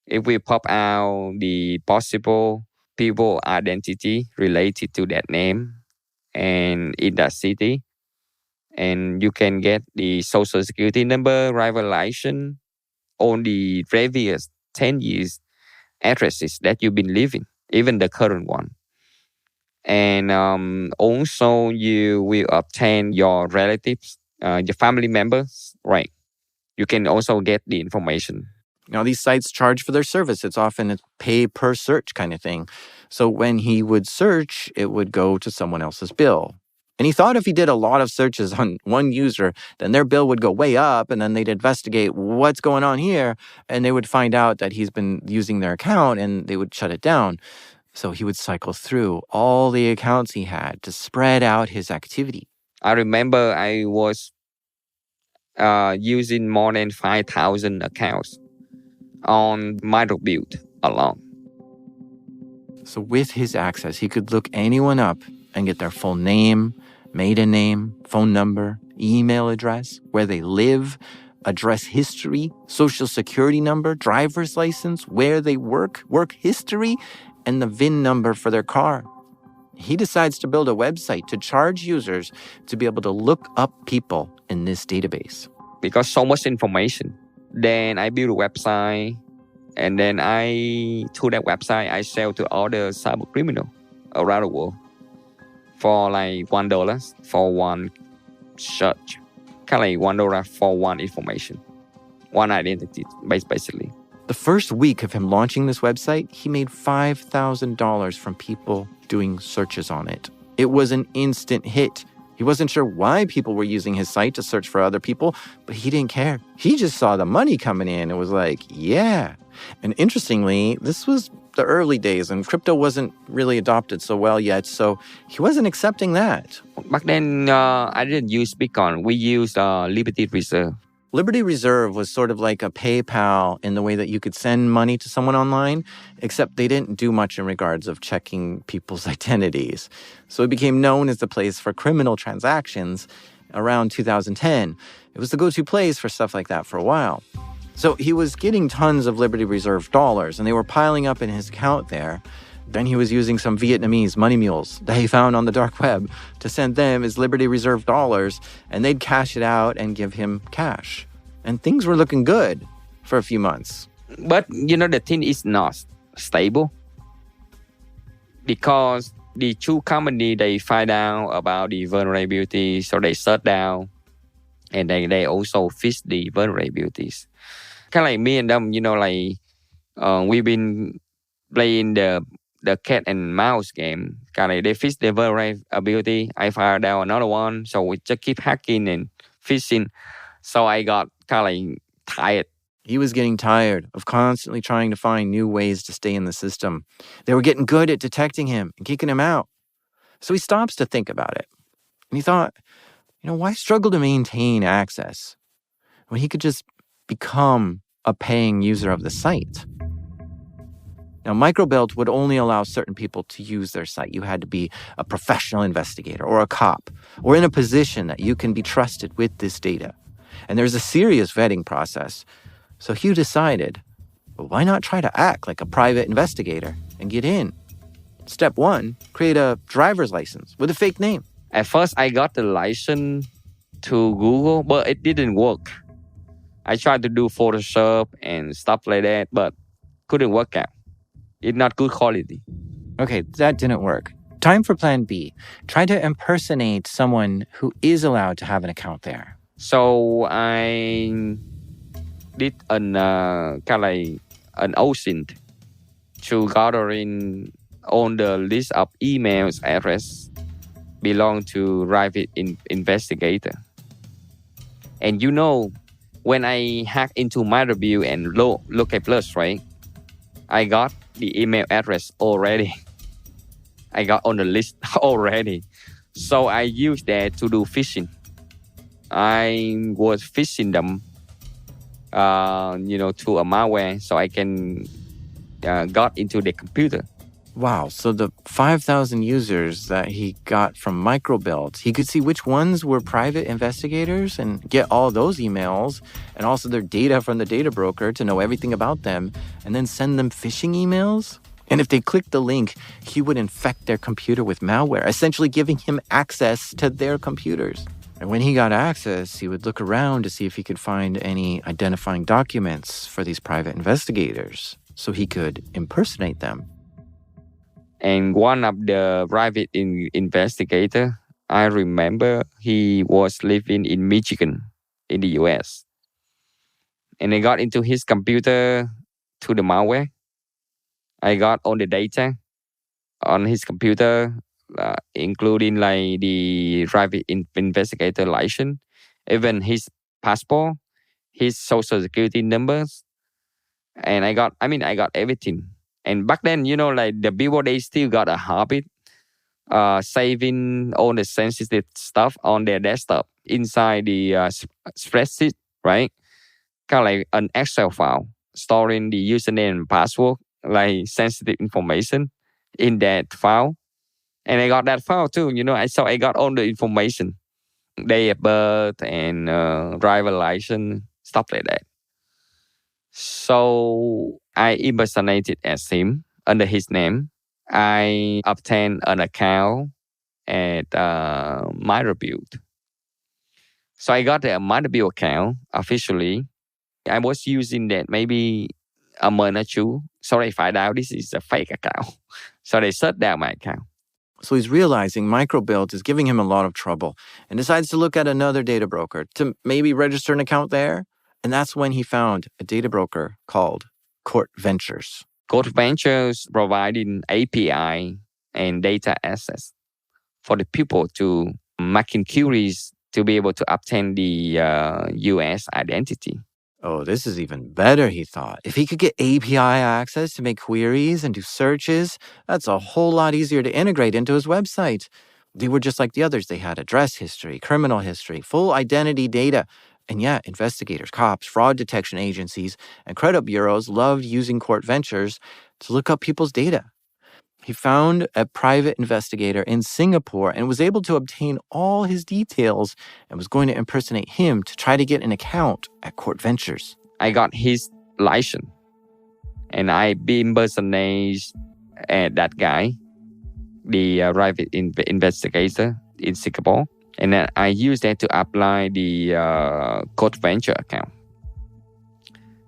Speaker 2: It will pop out the possible people identity related to that name and in that city. And you can get the social security number, driver license, on the previous 10 years addresses that you've been living, even the current one. And also you will obtain your relatives, your family members, right? You can also get the information.
Speaker 1: Now, these sites charge for their service. It's often a pay per search kind of thing. So when he would search, it would go to someone else's bill. And he thought if he did a lot of searches on one user, then their bill would go way up, and then they'd investigate what's going on here, and they would find out that he's been using their account, and they would shut it down. So he would cycle through all the accounts he had to spread out his activity.
Speaker 2: I remember I was using more than 5,000 accounts on Microbuild alone.
Speaker 1: So with his access, he could look anyone up and get their full name, maiden name, phone number, email address, where they live, address history, social security number, driver's license, where they work history, and the VIN number for their car. He decides to build a website to charge users to be able to look up people in this database.
Speaker 2: Because so much information. Then I build a website, and then through that website, I sell to all the cyber criminals around the world for like $1 for one search. Kind of like $1 for one information, one identity, basically.
Speaker 1: The first week of him launching this website, he made $5,000 from people doing searches on it. It was an instant hit. He wasn't sure why people were using his site to search for other people, but he didn't care. He just saw the money coming in and was like, yeah. And interestingly, this was the early days and crypto wasn't really adopted so well yet, so he wasn't accepting that.
Speaker 2: Back then, I didn't use Bitcoin. We used Liberty Reserve.
Speaker 1: Liberty Reserve was sort of like a PayPal in the way that you could send money to someone online, except they didn't do much in regards of checking people's identities. So it became known as the place for criminal transactions around 2010. It was the go-to place for stuff like that for a while. So he was getting tons of Liberty Reserve dollars, and they were piling up in his account there. Then he was using some Vietnamese money mules that he found on the dark web to send them his Liberty Reserve dollars, and they'd cash it out and give him cash. And things were looking good for a few months.
Speaker 2: But, the thing is not stable. Because the two companies, they find out about the vulnerabilities, so they shut down. And they also fix the vulnerabilities. Kind of like me and them, we've been playing the cat and mouse game. Kind of like they fix the vulnerability. I fired out another one. So we just keep hacking and fixing. So I got kind of like tired.
Speaker 1: He was getting tired of constantly trying to find new ways to stay in the system. They were getting good at detecting him and kicking him out. So he stops to think about it. And he thought, why struggle to maintain access when he could just become a paying user of the site? Now, Microbuild would only allow certain people to use their site. You had to be a professional investigator or a cop or in a position that you can be trusted with this data. And there's a serious vetting process. So Hieu decided, well, why not try to act like a private investigator and get in? Step 1, create a driver's license with a fake name.
Speaker 2: At first, I got the license to Google, but it didn't work. I tried to do Photoshop and stuff like that, but couldn't work out. It's not good quality.
Speaker 1: Okay, that didn't work. Time for plan B. Try to impersonate someone who is allowed to have an account there.
Speaker 2: So I did an kind of like an OSINT to gathering on the list of emails address belong to private investigator. And when I hack into my review and Locate Plus, right, I got the email address already. I got on the list already. So I used that to do phishing. I was phishing them, to a malware so I can got into the computer.
Speaker 1: Wow, so the 5,000 users that he got from Microbuild, he could see which ones were private investigators and get all those emails and also their data from the data broker to know everything about them and then send them phishing emails? And if they clicked the link, he would infect their computer with malware, essentially giving him access to their computers. And when he got access, he would look around to see if he could find any identifying documents for these private investigators so he could impersonate them.
Speaker 2: And one of the private investigator, I remember he was living in Michigan in the US. And I got into his computer to the malware. I got all the data on his computer, including like the private investigator license, even his passport, his social security numbers. And I got everything. And back then, like the people, they still got a habit saving all the sensitive stuff on their desktop inside the spreadsheet, right? Kind of like an Excel file storing the username and password, like sensitive information in that file. And I got that file too, so I got all the information, day of birth and driver license, stuff like that. So I impersonated as him under his name. I obtained an account at Microbuild. So I got the Microbuild account officially. I was using that maybe a month or two. So they find out this is a fake account. So they shut down my account.
Speaker 1: So he's realizing Microbuild is giving him a lot of trouble and decides to look at another data broker to maybe register an account there. And that's when he found a data broker called Court Ventures.
Speaker 2: Court Ventures providing API and data access for the people to make inquiries to be able to obtain the US identity.
Speaker 1: Oh, this is even better, he thought. If he could get API access to make queries and do searches, that's a whole lot easier to integrate into his website. They were just like the others. They had address history, criminal history, full identity data. And yeah, investigators, cops, fraud detection agencies, and credit bureaus loved using Court Ventures to look up people's data. He found a private investigator in Singapore and was able to obtain all his details and was going to impersonate him to try to get an account at Court Ventures.
Speaker 2: I got his license and I impersonated at that guy, the private investigator in Singapore. And then I used that to apply the Code Venture account.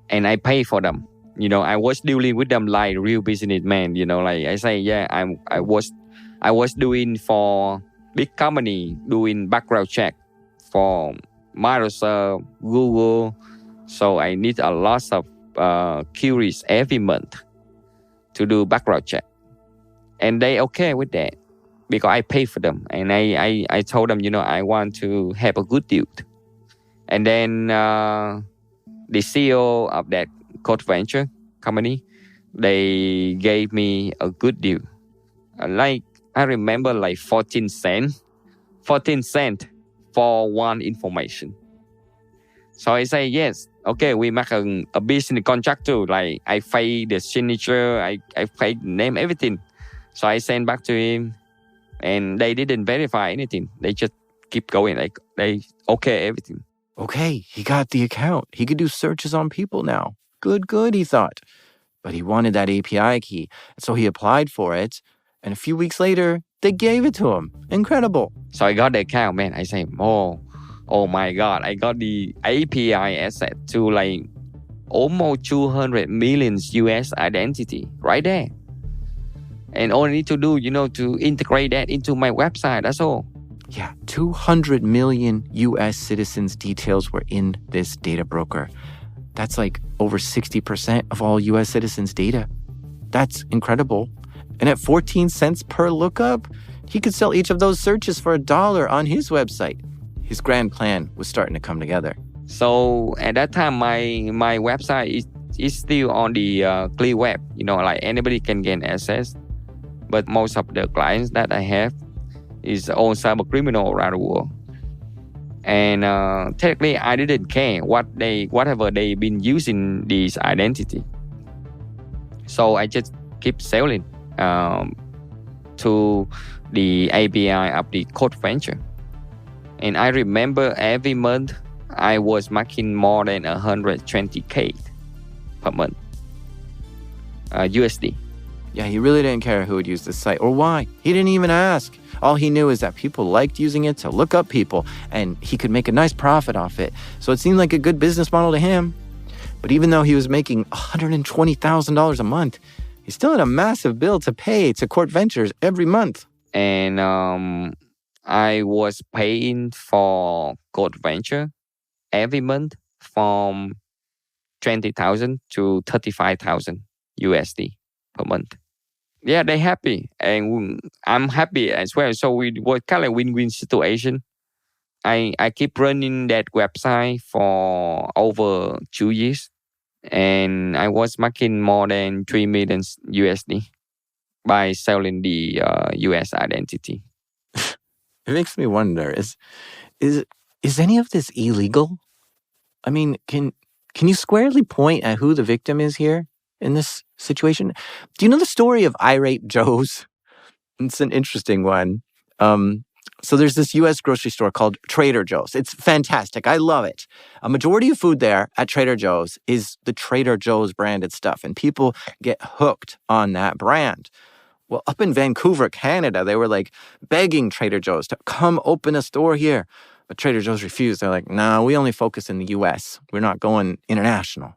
Speaker 2: And I pay for them. I was dealing with them like real businessman. Like I say, yeah, I was doing for big company, doing background check for Microsoft, Google. So I need a lot of queries every month to do background check. And they okay with that because I pay for them. And I told them, I want to have a good deal. And then the CEO of that Code Venture company, they gave me a good deal. Like, I remember like 14 cents for one information. So I say, yes, okay, we make a business contract too. Like, I pay the signature, I pay the name, everything. So I sent back to him, and they didn't verify anything. They just keep going. Like, they okay everything.
Speaker 1: Okay, he got the account. He could do searches on people now. Good, he thought. But he wanted that API key, so he applied for it. And a few weeks later, they gave it to him. Incredible.
Speaker 2: So I got the account, man. I say, oh my God. I got the API asset to like almost 200 million US identity right there. And all I need to do, to integrate that into my website. That's all.
Speaker 1: Yeah, 200 million US citizens' details were in this data broker. That's like over 60% of all US citizens' data. That's incredible. And at 14 cents per lookup, he could sell each of those searches for $1 on his website. His grand plan was starting to come together.
Speaker 2: So at that time, my website is still on the clear web. Like anybody can gain access. But most of the clients that I have is all cyber criminal around the world. And technically, I didn't care whatever they've been using this identity. So I just keep selling to the API of the Code Venture. And I remember every month I was making more than 120K per month USD.
Speaker 1: Yeah, he really didn't care who would use the site or why. He didn't even ask. All he knew is that people liked using it to look up people, and he could make a nice profit off it. So it seemed like a good business model to him. But even though he was making $120,000 a month, he still had a massive bill to pay to Code Ventures every month.
Speaker 2: And I was paying for Code Venture every month from 20,000 to 35,000 USD per month. Yeah, they're happy, and I'm happy as well. So we were kind of win-win situation. I keep running that website for over 2 years, and I was making more than 3 million USD by selling the US identity.
Speaker 1: It makes me wonder, is any of this illegal? I mean, can you squarely point at who the victim is here in this situation? Do you know the story of Irate Joe's? It's an interesting one. So there's this U.S. grocery store called Trader Joe's. It's fantastic. I love it. A majority of food there at Trader Joe's is the Trader Joe's branded stuff, and people get hooked on that brand. Well, up in Vancouver, Canada, they were like begging Trader Joe's to come open a store here. But Trader Joe's refused. They're like, no, we only focus in the U.S. We're not going international.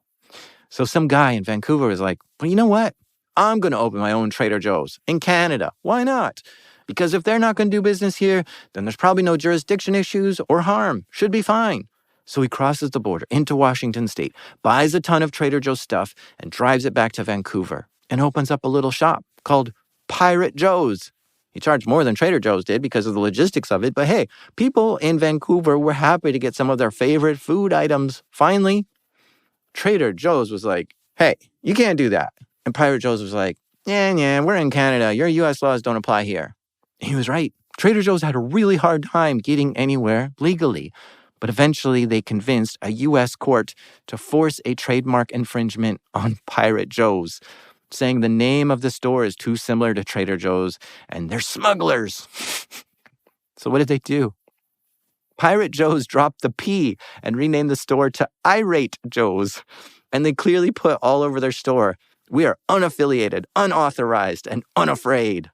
Speaker 1: So some guy in Vancouver was like, well, you know what? I'm going to open my own Trader Joe's in Canada. Why not? Because if they're not going to do business here, then there's probably no jurisdiction issues or harm. Should be fine. So he crosses the border into Washington State, buys a ton of Trader Joe's stuff, and drives it back to Vancouver and opens up a little shop called Pirate Joe's. He charged more than Trader Joe's did because of the logistics of it. But hey, people in Vancouver were happy to get some of their favorite food items. Finally, Trader Joe's was like, hey, you can't do that. And Pirate Joe's was like, yeah, we're in Canada. Your U.S. laws don't apply here. He was right. Trader Joe's had a really hard time getting anywhere legally. But eventually they convinced a U.S. court to force a trademark infringement on Pirate Joe's, saying the name of the store is too similar to Trader Joe's and they're smugglers. So what did they do? Pirate Joe's dropped the P and renamed the store to Irate Joe's. And they clearly put all over their store, We are unaffiliated, unauthorized, and unafraid.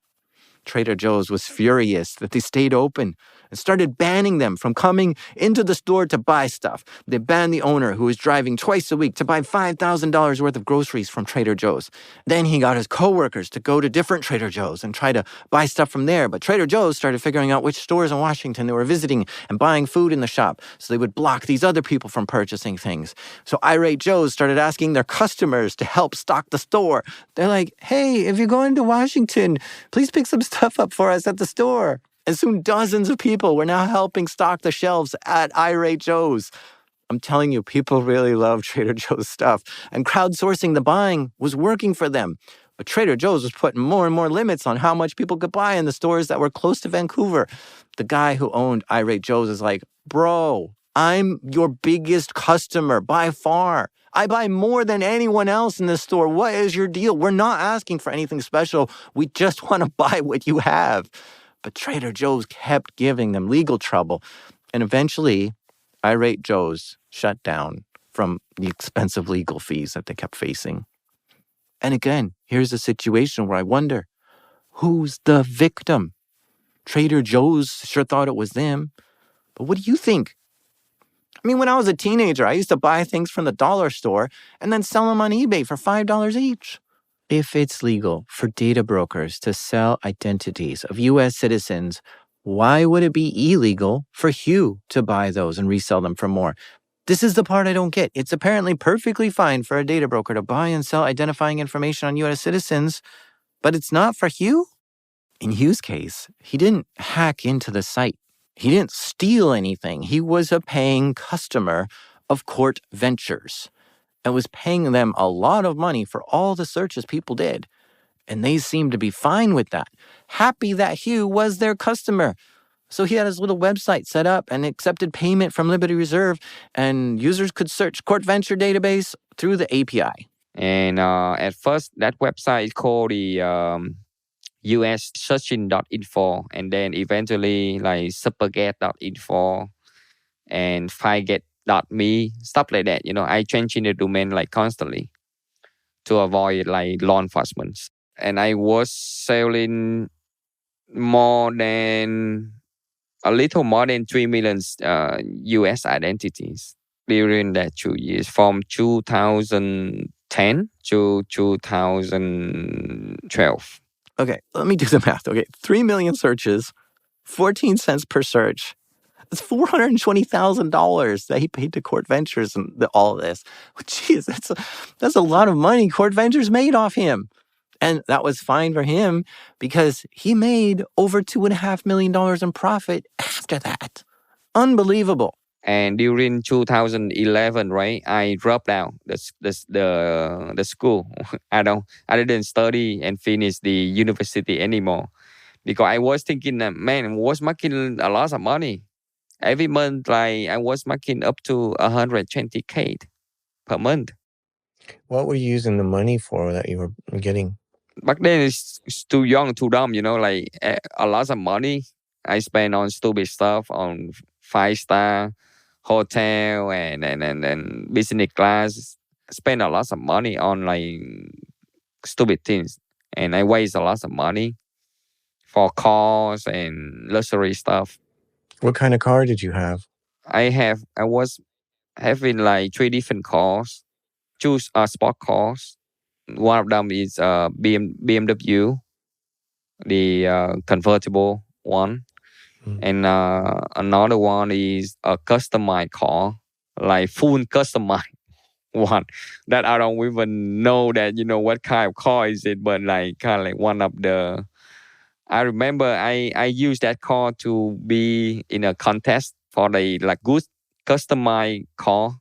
Speaker 1: Trader Joe's was furious that they stayed open and started banning them from coming into the store to buy stuff. They banned the owner, who was driving twice a week, to buy $5,000 worth of groceries from Trader Joe's. Then he got his coworkers to go to different Trader Joe's and try to buy stuff from there. But Trader Joe's started figuring out which stores in Washington they were visiting and buying food in the shop, so they would block these other people from purchasing things. So irate Joe's started asking their customers to help stock the store. They're like, hey, if you're going to Washington, please pick some stuff up for us at the store. And soon dozens of people were now helping stock the shelves at irate Joe's. I'm telling you, people really love Trader Joe's stuff, and crowdsourcing the buying was working for them. But Trader Joe's was putting more and more limits on how much people could buy in the stores that were close to Vancouver. The guy who owned irate Joe's is like, bro, I'm your biggest customer by far. I buy more than anyone else in this store. What is your deal? We're not asking for anything special. We just want to buy what you have. But Trader Joe's kept giving them legal trouble. And eventually, irate Joe's shut down from the expensive legal fees that they kept facing. And again, here's a situation where I wonder, who's the victim? Trader Joe's sure thought it was them. But what do you think? I mean, when I was a teenager, I used to buy things from the dollar store and then sell them on eBay for $5 each. If it's legal for data brokers to sell identities of U.S. citizens, why would it be illegal for Hieu to buy those and resell them for more? This is the part I don't get. It's apparently perfectly fine for a data broker to buy and sell identifying information on U.S. citizens, but it's not for Hieu? In Hieu's case, he didn't hack into the site. He didn't steal anything. He was a paying customer of Court Ventures and was paying them a lot of money for all the searches people did. And they seemed to be fine with that, happy that Hieu was their customer. So he had his little website set up and accepted payment from Liberty Reserve, and users could search Court Venture database through the API.
Speaker 2: And at first, that website is called the US searching.info, and then eventually like superget.info and fireget.me, stuff like that. I changing the domain like constantly to avoid like law enforcement. And I was selling a little more than 3 million US identities during that 2 years, from 2010 to 2012.
Speaker 1: Okay, let me do the math. Okay, 3 million searches, 14 cents per search. That's $420,000 that he paid to Court Ventures and all of this. Jeez, that's a lot of money Court Ventures made off him. And that was fine for him because he made over $2.5 million in profit after that. Unbelievable.
Speaker 2: And during 2011, right, I dropped out the school. I didn't study and finish the university anymore because I was thinking that, man, I was making a lot of money. Every month, like I was making up to 120K per month.
Speaker 3: What were you using the money for that you were getting?
Speaker 2: Back then, it's too young, too dumb, like a lot of money I spent on stupid stuff, on 5-star hotel and business class. Spend a lot of money on like stupid things, and I waste a lot of money for cars and luxury stuff.
Speaker 3: What kind of car did you have?
Speaker 2: I was having like 3 different cars, 2 sport cars. One of them is BMW, the convertible one. And another one is a customized car, like full customized one that I don't even know that, what kind of car is it, but like kind of like one of the, I remember I used that car to be in a contest for the like good customized car.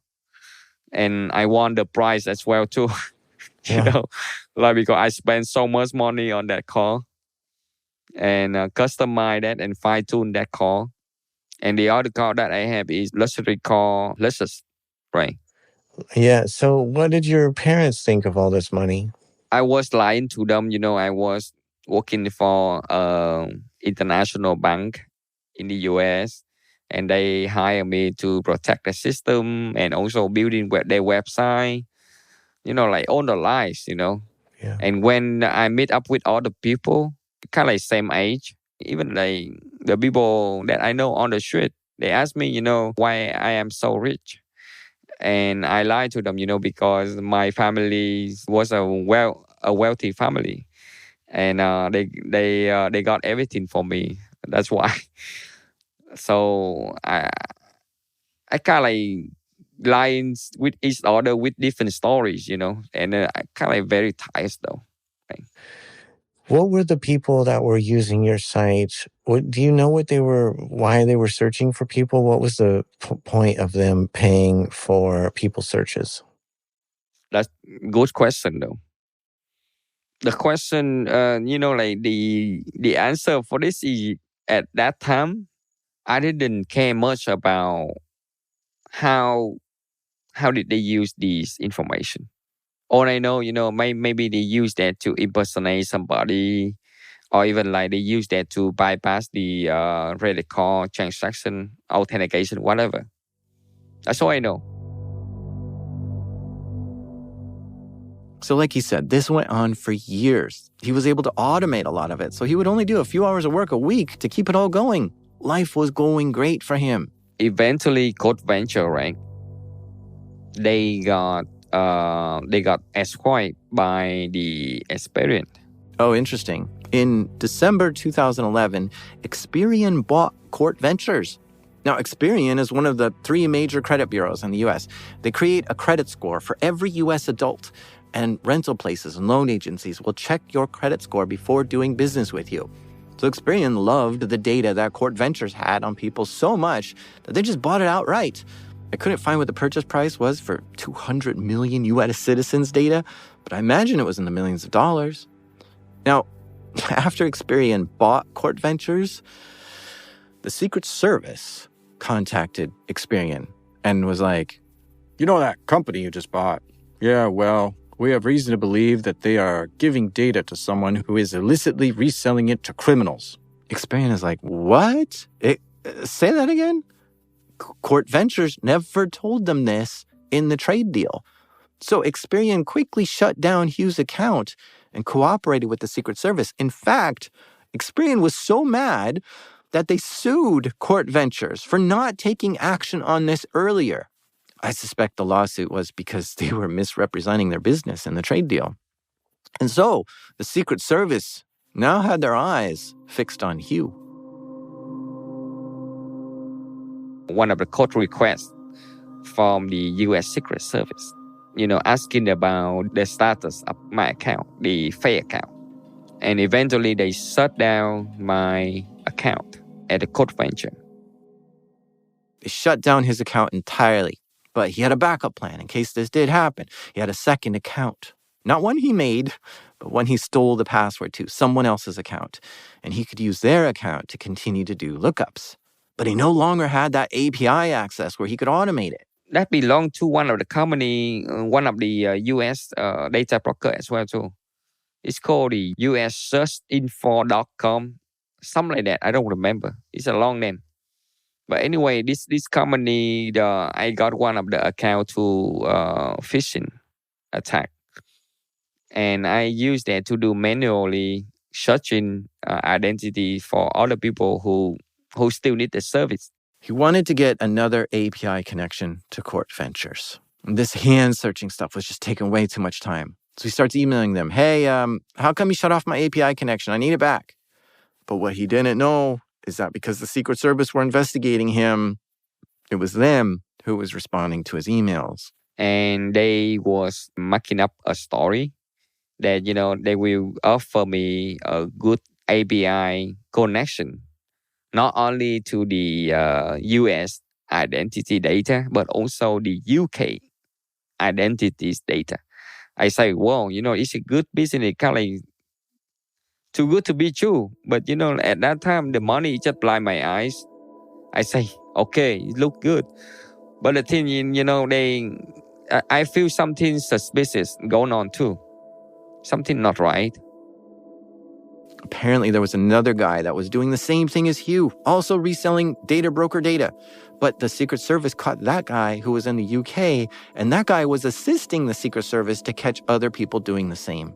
Speaker 2: And I won the prize as well too, like because I spent so much money on that car and customize that and fine tune that car. And the other car that I have is luxury car, Lexus, right?
Speaker 3: Yeah. So what did your parents think of all this money?
Speaker 2: I was lying to them, I was working for international bank in the US, and they hired me to protect the system and also building their website, like all the lies,
Speaker 3: Yeah.
Speaker 2: And when I meet up with other people, kind of like same age, even like the people that I know on the street, they ask me, why I am so rich. And I lie to them, because my family was a wealthy family, and they got everything for me. That's why. So I kind of like lines with each other with different stories, and I kind of like very tired though. Right?
Speaker 3: What were the people that were using your site? Do you know why they were searching for people? What was the point of them paying for people searches?
Speaker 2: That's good question though. The question, like the answer for this is at that time, I didn't care much about how did they use this information. All I know, maybe they use that to impersonate somebody, or even like they use that to bypass the credit card transaction authentication, whatever. That's all I know.
Speaker 1: So like he said, this went on for years. He was able to automate a lot of it, so he would only do a few hours of work a week to keep it all going. Life was going great for him.
Speaker 2: Eventually, Code Venture, right? They got acquired by the Experian.
Speaker 1: Oh, interesting. In December 2011, Experian bought Court Ventures. Now, Experian is one of the 3 major credit bureaus in the U.S. They create a credit score for every U.S. adult, and rental places and loan agencies will check your credit score before doing business with you. So Experian loved the data that Court Ventures had on people so much that they just bought it outright. I couldn't find what the purchase price was for 200 million U.S. citizens' data, but I imagine it was in the millions of dollars. Now, after Experian bought Court Ventures, the Secret Service contacted Experian and was like,
Speaker 4: "You know that company you just bought? Yeah, well, we have reason to believe that they are giving data to someone who is illicitly reselling it to criminals."
Speaker 1: Experian is like, what? Say that again? Court Ventures never told them this in the trade deal. So Experian quickly shut down Hieu's account and cooperated with the Secret Service. In fact, Experian was so mad that they sued Court Ventures for not taking action on this earlier. I suspect the lawsuit was because they were misrepresenting their business in the trade deal. And so the Secret Service now had their eyes fixed on Hieu.
Speaker 2: One of the court requests from the U.S. Secret Service, asking about the status of my account, the fake account. And eventually they shut down my account at the Court Venture.
Speaker 1: They shut down his account entirely, but he had a backup plan in case this did happen. He had a second account. Not one he made, but one he stole the password to, someone else's account. And he could use their account to continue to do lookups. But he no longer had that API access where he could automate it.
Speaker 2: That belonged to one of the company, one of the U.S. Data broker as well too. It's called the USSearchInfo.com, something like that. I don't remember. It's a long name. But anyway, this company, I got one of the account to phishing attack. And I used that to do manually searching identity for other people who still need the service.
Speaker 1: He wanted to get another API connection to Court Ventures. And this hand-searching stuff was just taking way too much time. So he starts emailing them, hey, how come you shut off my API connection? I need it back. But what he didn't know is that because the Secret Service were investigating him, it was them who was responding to his emails.
Speaker 2: And they was making up a story that, they will offer me a good API connection, not only to the US identity data, but also the UK identities data. I say, well, it's a good business, kind of like too good to be true. But, at that time, the money just blind my eyes. I say, okay, it look good. But the thing, I feel something suspicious going on too. Something not right.
Speaker 1: Apparently, there was another guy that was doing the same thing as Hieu, also reselling data broker data. But the Secret Service caught that guy who was in the UK, and that guy was assisting the Secret Service to catch other people doing the same.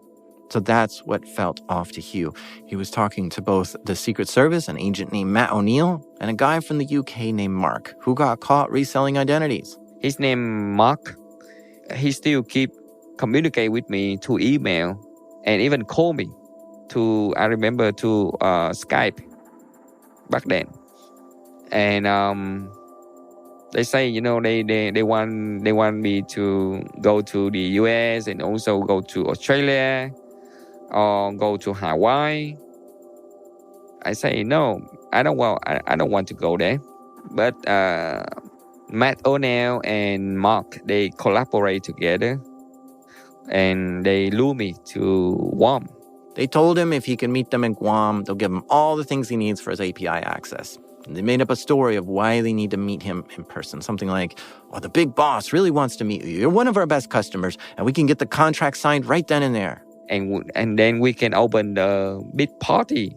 Speaker 1: So that's what felt off to Hieu. He was talking to both the Secret Service, an agent named Matt O'Neill, and a guy from the UK named Mark, who got caught reselling identities.
Speaker 2: His name Mark. He still keep communicate with me through email and even call me I remember to Skype back then. And they say, they want me to go to the US and also go to Australia or go to Hawaii. I say no, I don't want to go there. But Matt O'Neill and Mark, they collaborate together and they lure me to Guam.
Speaker 1: They told him if he can meet them in Guam, they'll give him all the things he needs for his API access. And they made up a story of why they need to meet him in person. Something like, the big boss really wants to meet you. You're one of our best customers, and we can get the contract signed right then and there.
Speaker 2: And then we can open the big party,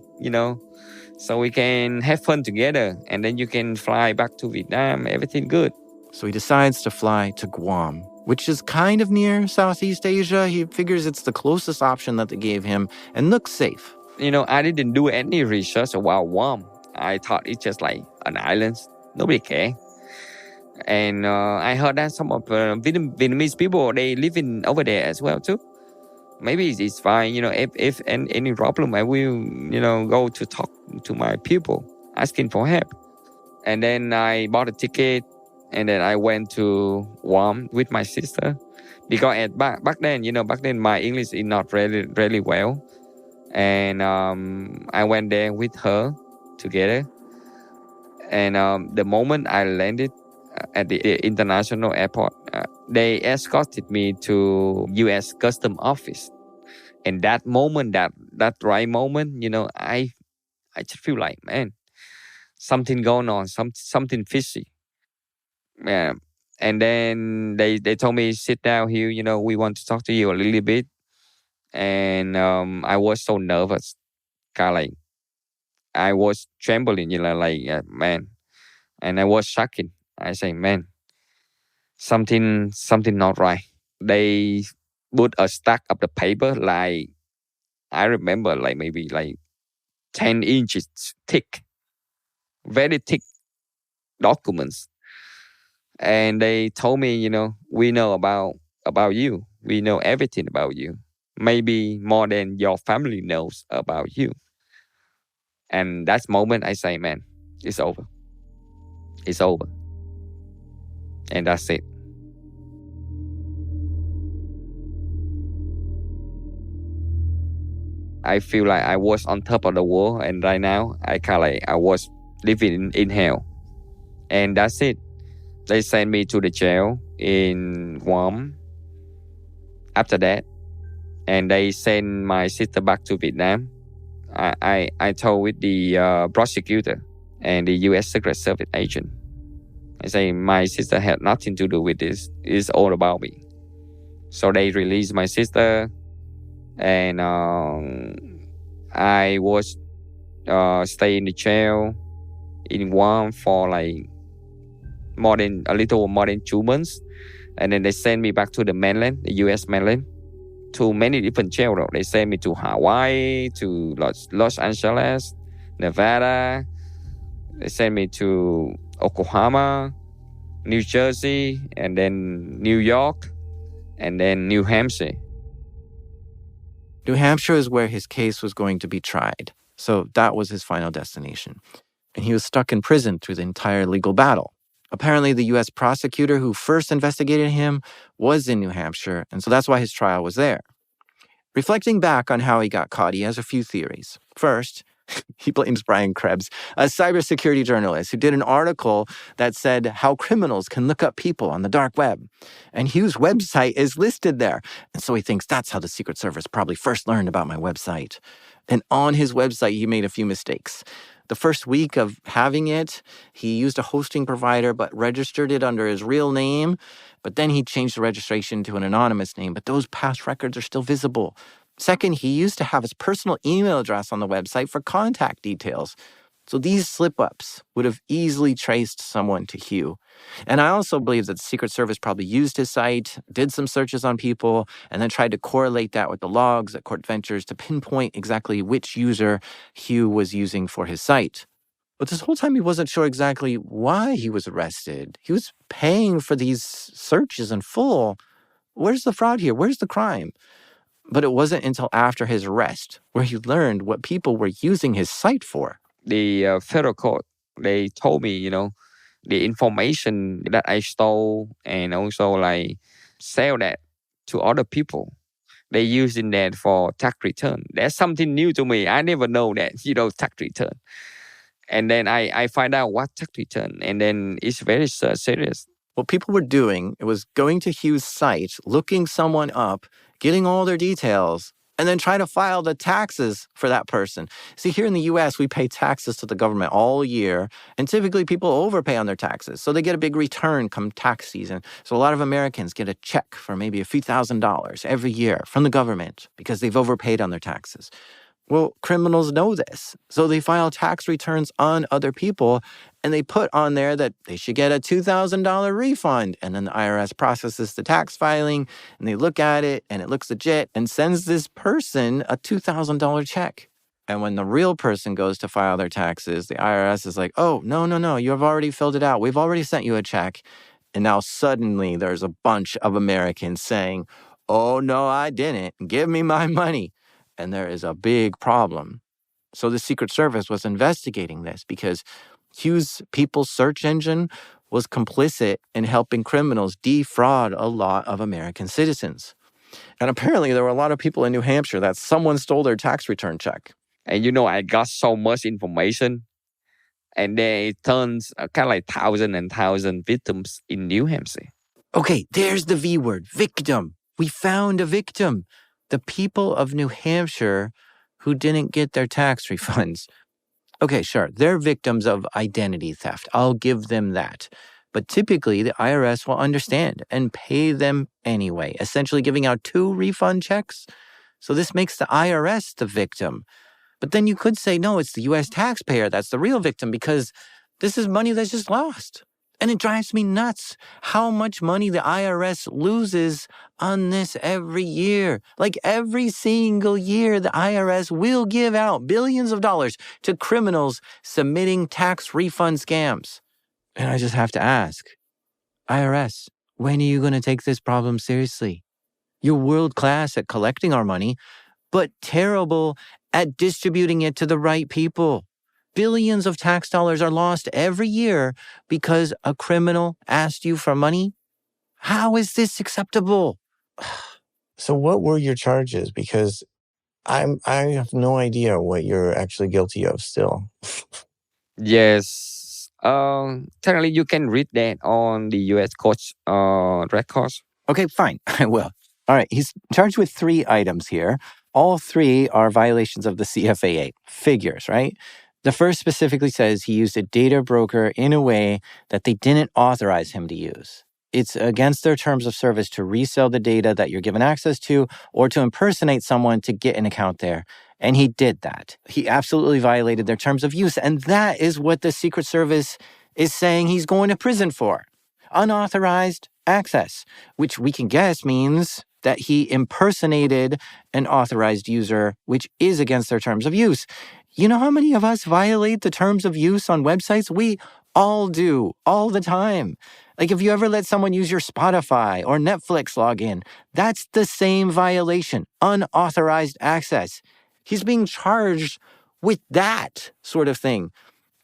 Speaker 2: so we can have fun together. And then you can fly back to Vietnam, everything good.
Speaker 1: So he decides to fly to Guam, which is kind of near Southeast Asia. He figures it's the closest option that they gave him and looks safe.
Speaker 2: I didn't do any research about Guam. I thought it's just like an island. Nobody care. And I heard that some of Vietnamese people, they live over there as well too. Maybe it's fine. If any problem, I will, go to talk to my people, asking for help. And then I bought a ticket. And then I went to Guam with my sister because back then my English is not really, really well. And I went there with her together. And the moment I landed at the international airport, they escorted me to U.S. Custom Office. And that moment, that right moment, I just feel like, man, something going on, something fishy. Yeah. And then they told me, sit down here, we want to talk to you a little bit. And I was so nervous. Kind of like, I was trembling, man. And I was shocking. I say, man, something not right. They put a stack of the paper, like, I remember, like maybe like 10 inches thick, very thick documents. And they told me, we know about you. We know everything about you. Maybe more than your family knows about you. And that moment I say, man, it's over. It's over. And that's it. I feel like I was on top of the world. And right now, I was living in hell. And that's it. They sent me to the jail in Guam after that. And they sent my sister back to Vietnam. I told with the prosecutor and the U.S. Secret Service agent. I say, my sister had nothing to do with this. It's all about me. So they released my sister. And I was staying in the jail in Guam for like a little more than 2 months. And then they sent me back to the mainland, the U.S. mainland, to many different jails. They sent me to Hawaii, to Los Angeles, Nevada. They sent me to Oklahoma, New Jersey, and then New York, and then New Hampshire.
Speaker 1: New Hampshire is where his case was going to be tried. So that was his final destination. And he was stuck in prison through the entire legal battle. Apparently, the U.S. prosecutor who first investigated him was in New Hampshire, and so that's why his trial was there. Reflecting back on how he got caught, he has a few theories. First, he blames Brian Krebs, a cybersecurity journalist who did an article that said how criminals can look up people on the dark web. And Hieu's website is listed there. And so he thinks that's how the Secret Service probably first learned about my website. And on his website, he made a few mistakes. The first week of having it, he used a hosting provider but registered it under his real name. But then he changed the registration to an anonymous name, but those past records are still visible. Second, he used to have his personal email address on the website for contact details. So these slip-ups would have easily traced someone to Hieu. And I also believe that the Secret Service probably used his site, did some searches on people, and then tried to correlate that with the logs at Court Ventures to pinpoint exactly which user Hieu was using for his site. But this whole time he wasn't sure exactly why he was arrested. He was paying for these searches in full. Where's the fraud here? Where's the crime? But it wasn't until after his arrest where he learned what people were using his site for.
Speaker 2: The federal court, they told me, the information that I stole and also like sell that to other people. They using that for tax return. That's something new to me. I never know that, tax return. And then I find out what tax return. And then it's very serious.
Speaker 1: What people were doing, it was going to Hieu's site, looking someone up, getting all their details, and then trying to file the taxes for that person. See, here in the US, we pay taxes to the government all year, and typically people overpay on their taxes. So they get a big return come tax season. So a lot of Americans get a check for maybe a few $1,000s every year from the government because they've overpaid on their taxes. Well, criminals know this, so they file tax returns on other people, and they put on there that they should get a $2,000 refund. And then the IRS processes the tax filing, and they look at it, and it looks legit, and sends this person a $2,000 check. And when the real person goes to file their taxes, the IRS is like, oh, no, you have already filled it out. We've already sent you a check. And now suddenly there's a bunch of Americans saying, oh, no, I didn't. Give me my money. And there is a big problem. So the Secret Service was investigating this because Hieu's People search engine was complicit in helping criminals defraud a lot of American citizens. And apparently there were a lot of people in New Hampshire that someone stole their tax return check.
Speaker 2: And I got so much information. And then it turns kind of like thousands and thousands victims in New Hampshire.
Speaker 1: Okay, there's the V word, victim. We found a victim. The people of New Hampshire who didn't get their tax refunds. Okay, sure, they're victims of identity theft. I'll give them that. But typically, the IRS will understand and pay them anyway, essentially giving out 2 refund checks. So this makes the IRS the victim. But then you could say, no, it's the U.S. taxpayer that's the real victim because this is money that's just lost. And it drives me nuts how much money the IRS loses on this every year. Like every single year, the IRS will give out billions of dollars to criminals submitting tax refund scams. And I just have to ask, IRS, when are you going to take this problem seriously? You're world class at collecting our money, but terrible at distributing it to the right people. Billions of tax dollars are lost every year because a criminal asked you for money. How is this acceptable?
Speaker 3: So what were your charges? Because I have no idea what you're actually guilty of still.
Speaker 2: Yes. Technically, you can read that on the U.S. court's records.
Speaker 1: Okay, fine. I will. All right, he's charged with 3 items here. All 3 are violations of the CFAA. Figures, right? The first specifically says he used a data broker in a way that they didn't authorize him to use. It's against their terms of service to resell the data that you're given access to or to impersonate someone to get an account there. And he did that. He absolutely violated their terms of use. And that is what the Secret Service is saying he's going to prison for. Unauthorized access, which we can guess means that he impersonated an authorized user, which is against their terms of use. You know how many of us violate the terms of use on websites? We all do, all the time. Like if you ever let someone use your Spotify or Netflix login, that's the same violation, unauthorized access. He's being charged with that sort of thing.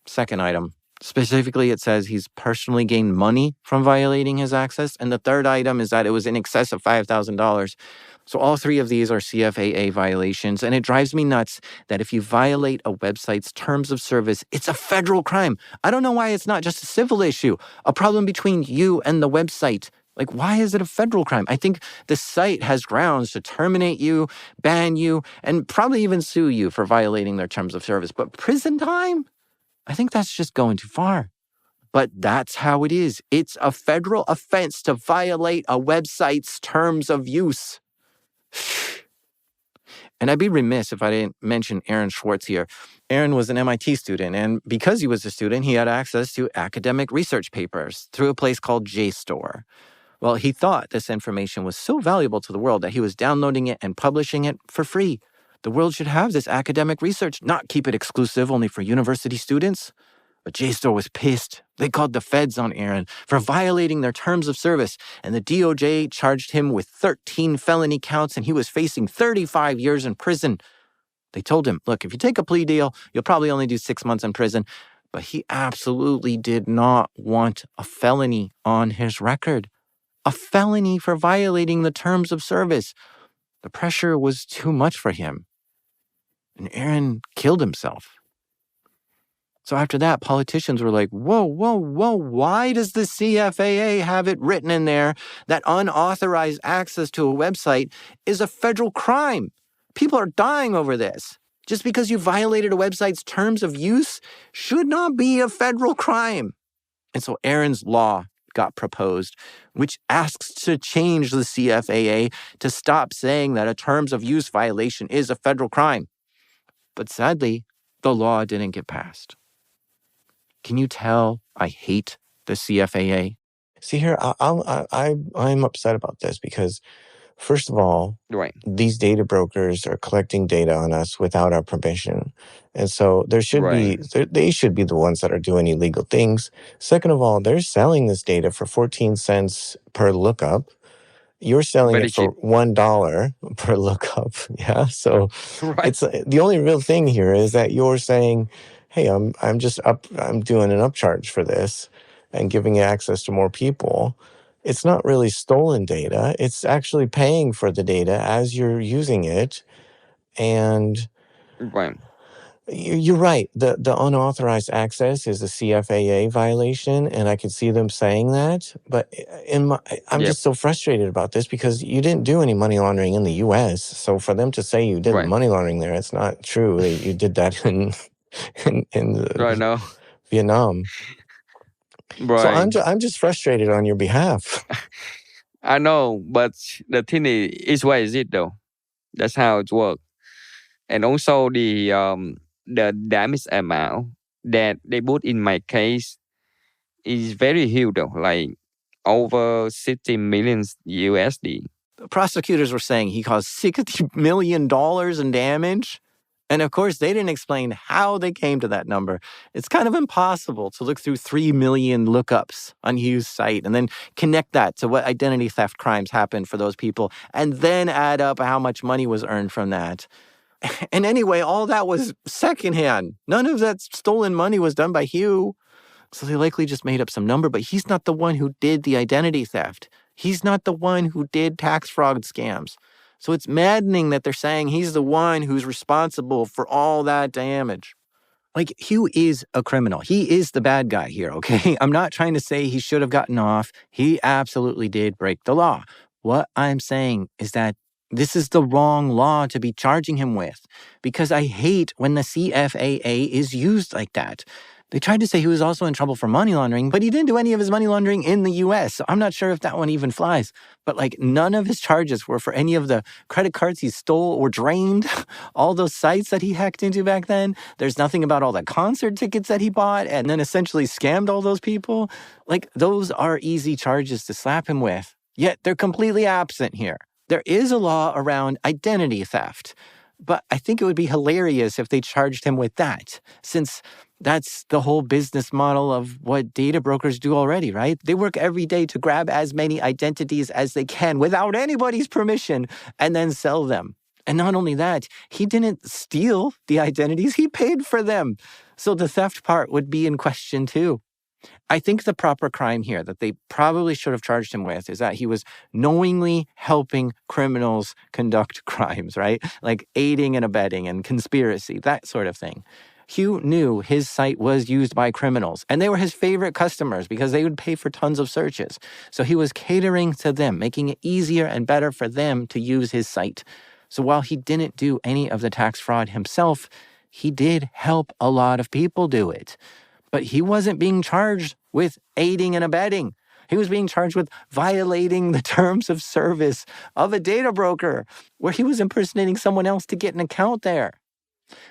Speaker 1: Second item. Specifically, it says he's personally gained money from violating his access. And the third item is that it was in excess of $5,000. So all 3 of these are CFAA violations. And it drives me nuts that if you violate a website's terms of service, it's a federal crime. I don't know why it's not just a civil issue, a problem between you and the website. Like, why is it a federal crime? I think the site has grounds to terminate you, ban you, and probably even sue you for violating their terms of service. But prison time? I think that's just going too far. But that's how it is. It's a federal offense to violate a website's terms of use. And I'd be remiss if I didn't mention Aaron Swartz here. Aaron was an MIT student, and because he was a student, he had access to academic research papers through a place called JSTOR. Well, he thought this information was so valuable to the world that he was downloading it and publishing it for free. The world should have this academic research, not keep it exclusive only for university students. But JSTOR was pissed. They called the feds on Aaron for violating their terms of service, and the DOJ charged him with 13 felony counts, and he was facing 35 years in prison. They told him, look, if you take a plea deal, you'll probably only do 6 months in prison. But he absolutely did not want a felony on his record. A felony for violating the terms of service. The pressure was too much for him. And Aaron killed himself. So after that, politicians were like, whoa, why does the CFAA have it written in there that unauthorized access to a website is a federal crime? People are dying over this. Just because you violated a website's terms of use should not be a federal crime. And so Aaron's law got proposed, which asks to change the CFAA to stop saying that a terms of use violation is a federal crime. But sadly, the law didn't get passed. Can you tell I hate the CFAA?
Speaker 3: See here, I'm upset about this because, first of all,
Speaker 2: Right.
Speaker 3: these data brokers are collecting data on us without our permission. And so there should
Speaker 2: Right.
Speaker 3: they should be the ones that are doing illegal things. Second of all, they're selling this data for 14 cents per lookup. You're selling
Speaker 2: Very
Speaker 3: it for
Speaker 2: cheap.
Speaker 3: $1 per lookup. Yeah. So
Speaker 2: Right.
Speaker 3: it's the only real thing here is that you're saying, hey, I'm doing an upcharge for this and giving access to more people. It's not really stolen data. It's actually paying for the data as you're using it. And
Speaker 2: Right.
Speaker 3: you're right. The unauthorized access is a CFAA violation, and I could see them saying that. But I'm
Speaker 2: Yep.
Speaker 3: just so frustrated about this because you didn't do any money laundering in the U.S. So for them to say you did
Speaker 2: Right.
Speaker 3: money laundering there, it's not true. You did that in
Speaker 2: Right now.
Speaker 3: Vietnam. So
Speaker 2: Right.
Speaker 3: I'm just frustrated on your behalf.
Speaker 2: I know, but the thing is why is it though? That's how it works. And also the damage amount that they put in my case is very huge though, like over 60 million USD.
Speaker 1: The prosecutors were saying he caused $60 million in damage. And of course, they didn't explain how they came to that number. It's kind of impossible to look through 3 million lookups on Hieu's site and then connect that to what identity theft crimes happened for those people and then add up how much money was earned from that. And anyway, all that was secondhand. None of that stolen money was done by Hieu. So they likely just made up some number, but he's not the one who did the identity theft. He's not the one who did tax fraud scams. So it's maddening that they're saying he's the one who's responsible for all that damage. Like, Hieu is a criminal. He is the bad guy here, okay? I'm not trying to say he should have gotten off. He absolutely did break the law. What I'm saying is that this is the wrong law to be charging him with, because I hate when the CFAA is used like that. They tried to say he was also in trouble for money laundering, but he didn't do any of his money laundering in the US. So I'm not sure if that one even flies. But like, none of his charges were for any of the credit cards he stole or drained, all those sites that he hacked into back then. There's nothing about all the concert tickets that he bought and then essentially scammed all those people. Like, those are easy charges to slap him with. Yet they're completely absent here. There is a law around identity theft, but I think it would be hilarious if they charged him with that, since that's the whole business model of what data brokers do already, right? They work every day to grab as many identities as they can without anybody's permission and then sell them. And not only that, he didn't steal the identities, he paid for them. So the theft part would be in question too. I think the proper crime here that they probably should have charged him with is that he was knowingly helping criminals conduct crimes, right? Like aiding and abetting and conspiracy, that sort of thing. Hieu knew his site was used by criminals, and they were his favorite customers because they would pay for tons of searches. So he was catering to them, making it easier and better for them to use his site. So while he didn't do any of the tax fraud himself, he did help a lot of people do it. But he wasn't being charged with aiding and abetting. He was being charged with violating the terms of service of a data broker, where he was impersonating someone else to get an account there.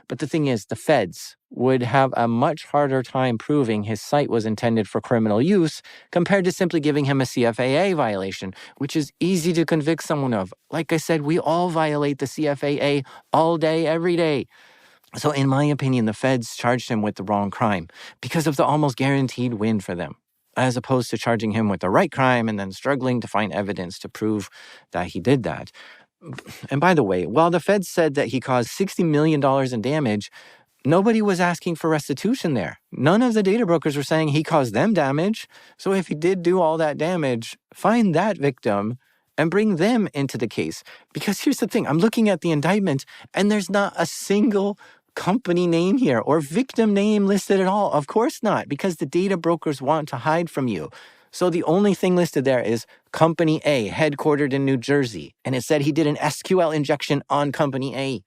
Speaker 1: But the thing is, the feds would have a much harder time proving his site was intended for criminal use compared to simply giving him a CFAA violation, which is easy to convict someone of. Like I said, we all violate the CFAA all day, every day. So in my opinion, the feds charged him with the wrong crime because of the almost guaranteed win for them, as opposed to charging him with the right crime and then struggling to find evidence to prove that he did that. And by the way, while the feds said that he caused $60 million in damage, nobody was asking for restitution there. None of the data brokers were saying he caused them damage. So if he did do all that damage, find that victim and bring them into the case. Because here's the thing, I'm looking at the indictment and there's not a single company name here or victim name listed at all. Of course not, because the data brokers want to hide from you. So the only thing listed there is Company A, headquartered in New Jersey. And it said he did an SQL injection on Company A.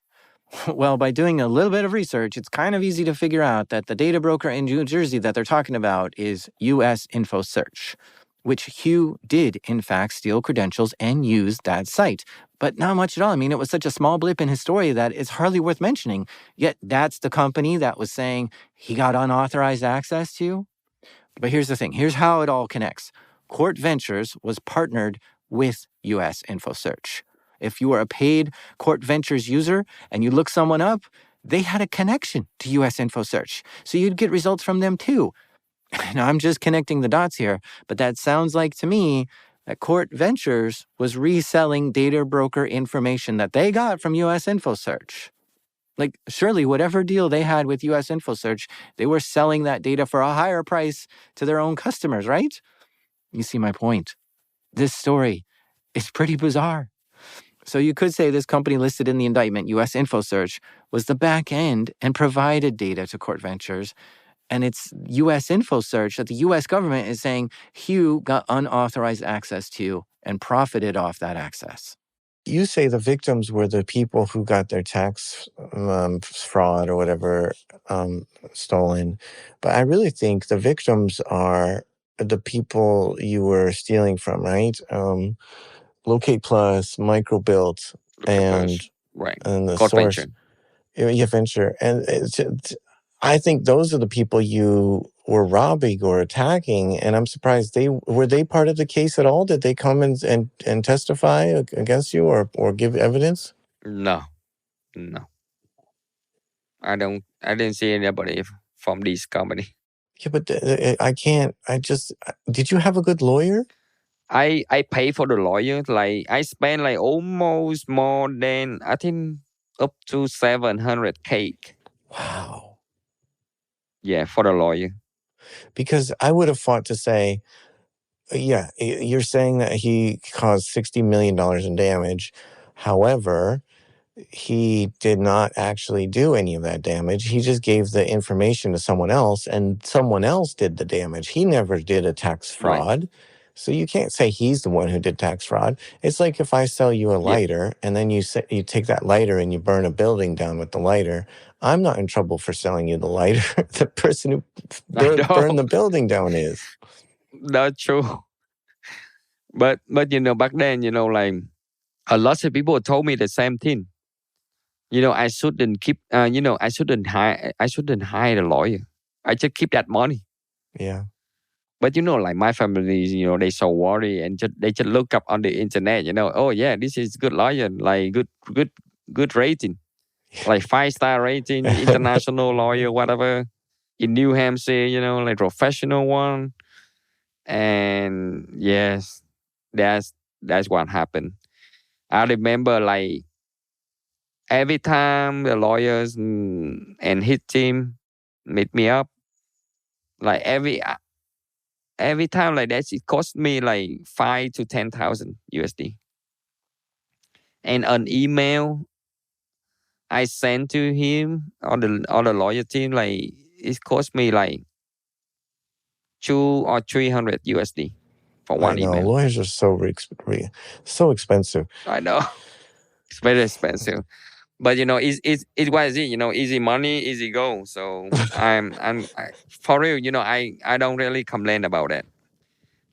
Speaker 1: Well, by doing a little bit of research, it's kind of easy to figure out that the data broker in New Jersey that they're talking about is US InfoSearch, which Hieu did, in fact, steal credentials and use that site. But not much at all. I mean, it was such a small blip in his story that it's hardly worth mentioning. Yet that's the company that was saying he got unauthorized access to. But here's the thing. Here's how it all connects. Court Ventures was partnered with US InfoSearch. If you were a paid Court Ventures user and you look someone up, they had a connection to US InfoSearch. So you'd get results from them too. Now, I'm just connecting the dots here, but that sounds like to me that Court Ventures was reselling data broker information that they got from US InfoSearch. Like, surely whatever deal they had with US InfoSearch, they were selling that data for a higher price to their own customers, right? You see my point. This story is pretty bizarre. So you could say this company listed in the indictment, US InfoSearch, was the back end and provided data to Court Ventures. And it's US InfoSearch that the US government is saying Hieu got unauthorized access to and profited off that access.
Speaker 3: You say the victims were the people who got their tax fraud or whatever stolen, but I really think the victims are the people you were stealing from, right? Locate Plus, Microbuilt, and
Speaker 2: right,
Speaker 3: and the
Speaker 2: Court
Speaker 3: source.
Speaker 2: Venture.
Speaker 3: Yeah, Venture, and I think those are the people you were robbing or attacking, and I'm surprised were they part of the case at all? Did they come and testify against you or give evidence?
Speaker 2: No. I didn't see anybody from this company.
Speaker 3: Yeah, but did you have a good lawyer?
Speaker 2: I pay for the lawyer. Like I spent like almost more than, I think, up to $700K.
Speaker 3: Wow.
Speaker 2: Yeah, for the lawyer.
Speaker 3: Because I would have fought to say, yeah, you're saying that he caused $60 million in damage. However, he did not actually do any of that damage. He just gave the information to someone else, and someone else did the damage. He never did a tax fraud. Right. So you can't say he's the one who did tax fraud. It's like if I sell you a lighter, and then you take that lighter and you burn a building down with the lighter. I'm not in trouble for selling you the lighter. The person who burned the building down is.
Speaker 2: That's true. But back then, like a lot of people told me the same thing. I shouldn't keep. I shouldn't hire a lawyer. I just keep that money.
Speaker 3: Yeah.
Speaker 2: But like my family, they so worry and they just look up on the internet. Oh yeah, this is good lawyer, like good rating, like 5-star rating, international lawyer, whatever, in New Hampshire. Like professional one. And yes, that's what happened. I remember like every time the lawyers and his team meet me up, like every time like that, it cost me like 5,000 to 10,000 USD. And an email I sent to him or the lawyer team, like it cost me like 200 or 300 USD for one email.
Speaker 3: Lawyers are so expensive.
Speaker 2: I know. It's very expensive. But it was easy money, easy go. So for real, I don't really complain about it.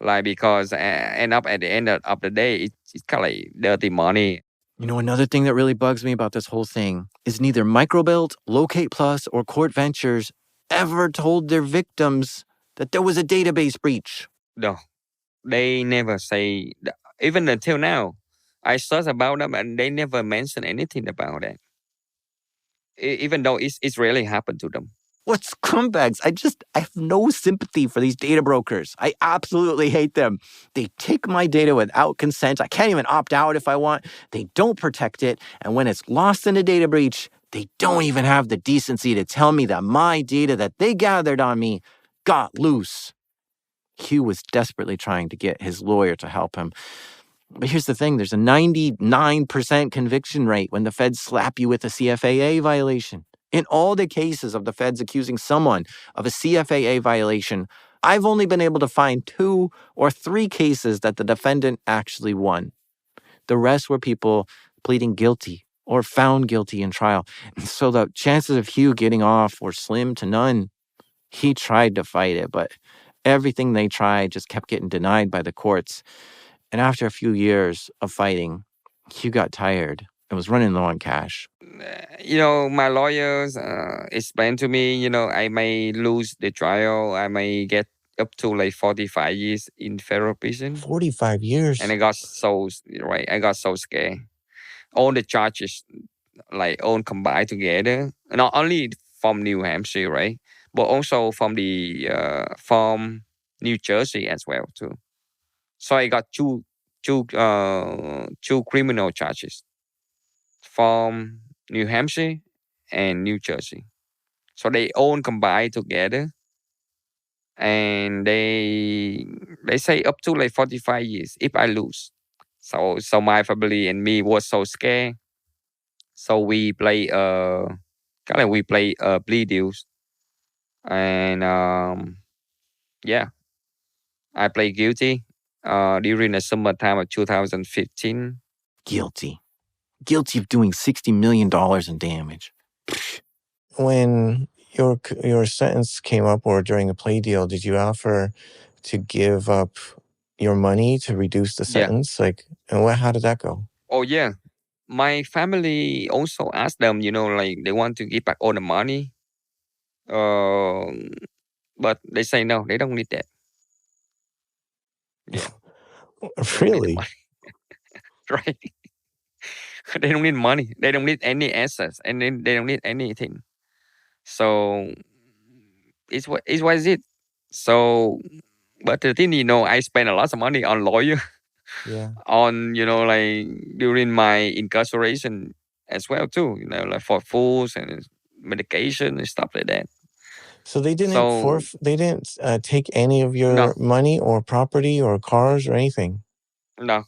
Speaker 2: Like because end up at the end of the day, it's kind of like dirty money.
Speaker 1: You know, another thing that really bugs me about this whole thing is neither Microbuilt, Locate Plus, or Court Ventures ever told their victims that there was a database breach.
Speaker 2: No, they never say, even until now, I searched about them and they never mention anything about that. Even though it's really happened to them.
Speaker 1: What scumbags. I have no sympathy for these data brokers. I absolutely hate them. They take my data without consent. I can't even opt out if I want. They don't protect it. And when it's lost in a data breach, they don't even have the decency to tell me that my data that they gathered on me got loose. Hieu was desperately trying to get his lawyer to help him. But here's the thing, there's a 99% conviction rate when the feds slap you with a CFAA violation. In all the cases of the feds accusing someone of a CFAA violation, I've only been able to find 2 or 3 cases that the defendant actually won. The rest were people pleading guilty or found guilty in trial. And so the chances of Hieu getting off were slim to none. He tried to fight it, but everything they tried just kept getting denied by the courts. And after a few years of fighting, Hieu got tired and was running low on cash.
Speaker 2: My lawyers explained to me, I may lose the trial. I may get up to like 45 years in federal prison.
Speaker 3: 45 years.
Speaker 2: And I got so scared. All the charges, like all combined together, not only from New Hampshire, right? But also from New Jersey as well too. So I got two criminal charges from New Hampshire and New Jersey. So they all combined together, and they say up to like 45 years if I lose. So my family and me was so scared. So we play plea deals, and I played guilty during the summertime of 2015.
Speaker 1: Guilty of doing $60 million in damage.
Speaker 3: When your sentence came up or during a plea deal, did you offer to give up your money to reduce the sentence? How did that go?
Speaker 2: Oh, yeah. My family also asked them, they want to give back all the money. But they say no, they don't need that. Yeah.
Speaker 3: Really?
Speaker 2: Right. They don't need money. They don't need any assets, and then they don't need anything. So it's what is it. So, but the thing, I spend a lot of money on lawyer.
Speaker 3: Yeah.
Speaker 2: On during my incarceration as well too. Like for foods and medication and stuff like that.
Speaker 3: So they didn't take any of your money or property or cars or anything?
Speaker 2: No.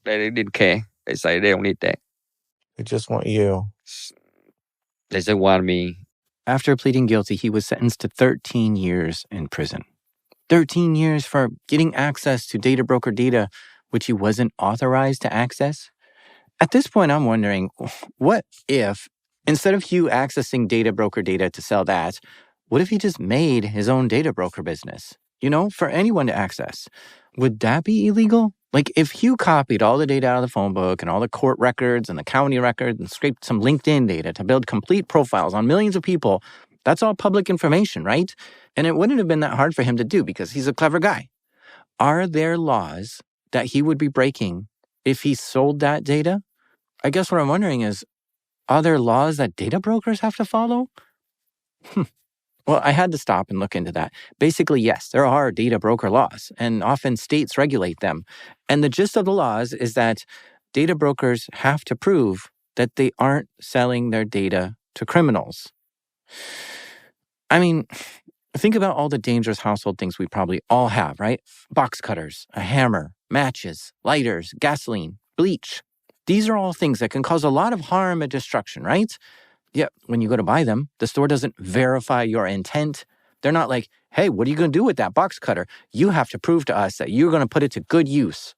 Speaker 2: They didn't care. They say they don't need that.
Speaker 3: They just want you.
Speaker 2: They just want me.
Speaker 1: After pleading guilty, he was sentenced to 13 years in prison. 13 years for getting access to data broker data, which he wasn't authorized to access. At this point, I'm wondering, what if, instead of Hieu accessing data broker data to sell that, what if he just made his own data broker business, for anyone to access? Would that be illegal? Like if Hieu copied all the data out of the phone book and all the court records and the county records and scraped some LinkedIn data to build complete profiles on millions of people, that's all public information, right? And it wouldn't have been that hard for him to do because he's a clever guy. Are there laws that he would be breaking if he sold that data? I guess what I'm wondering is, are there laws that data brokers have to follow? Well, I had to stop and look into that. Basically, yes, there are data broker laws, and often states regulate them. And the gist of the laws is that data brokers have to prove that they aren't selling their data to criminals. I mean, think about all the dangerous household things we probably all have, right? Box cutters, a hammer, matches, lighters, gasoline, bleach. These are all things that can cause a lot of harm and destruction, right? Yet, when you go to buy them, the store doesn't verify your intent. They're not like, hey, what are you going to do with that box cutter? You have to prove to us that you're going to put it to good use.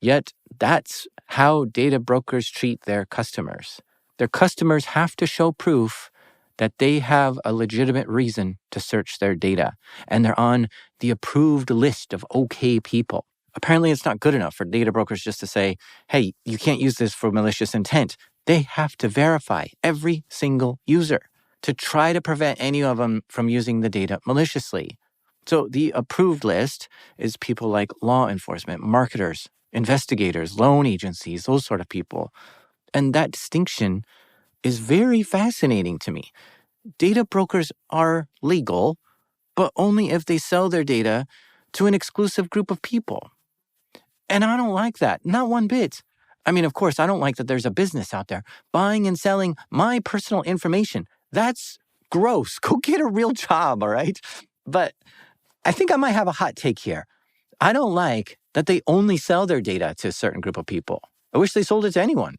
Speaker 1: Yet, that's how data brokers treat their customers. Their customers have to show proof that they have a legitimate reason to search their data, and they're on the approved list of okay people. Apparently, it's not good enough for data brokers just to say, hey, you can't use this for malicious intent. They have to verify every single user to try to prevent any of them from using the data maliciously. So the approved list is people like law enforcement, marketers, investigators, loan agencies, those sort of people. And that distinction is very fascinating to me. Data brokers are legal, but only if they sell their data to an exclusive group of people. And I don't like that, not one bit. I mean, of course, I don't like that there's a business out there buying and selling my personal information. That's gross. Go get a real job, all right? But I think I might have a hot take here. I don't like that they only sell their data to a certain group of people. I wish they sold it to anyone.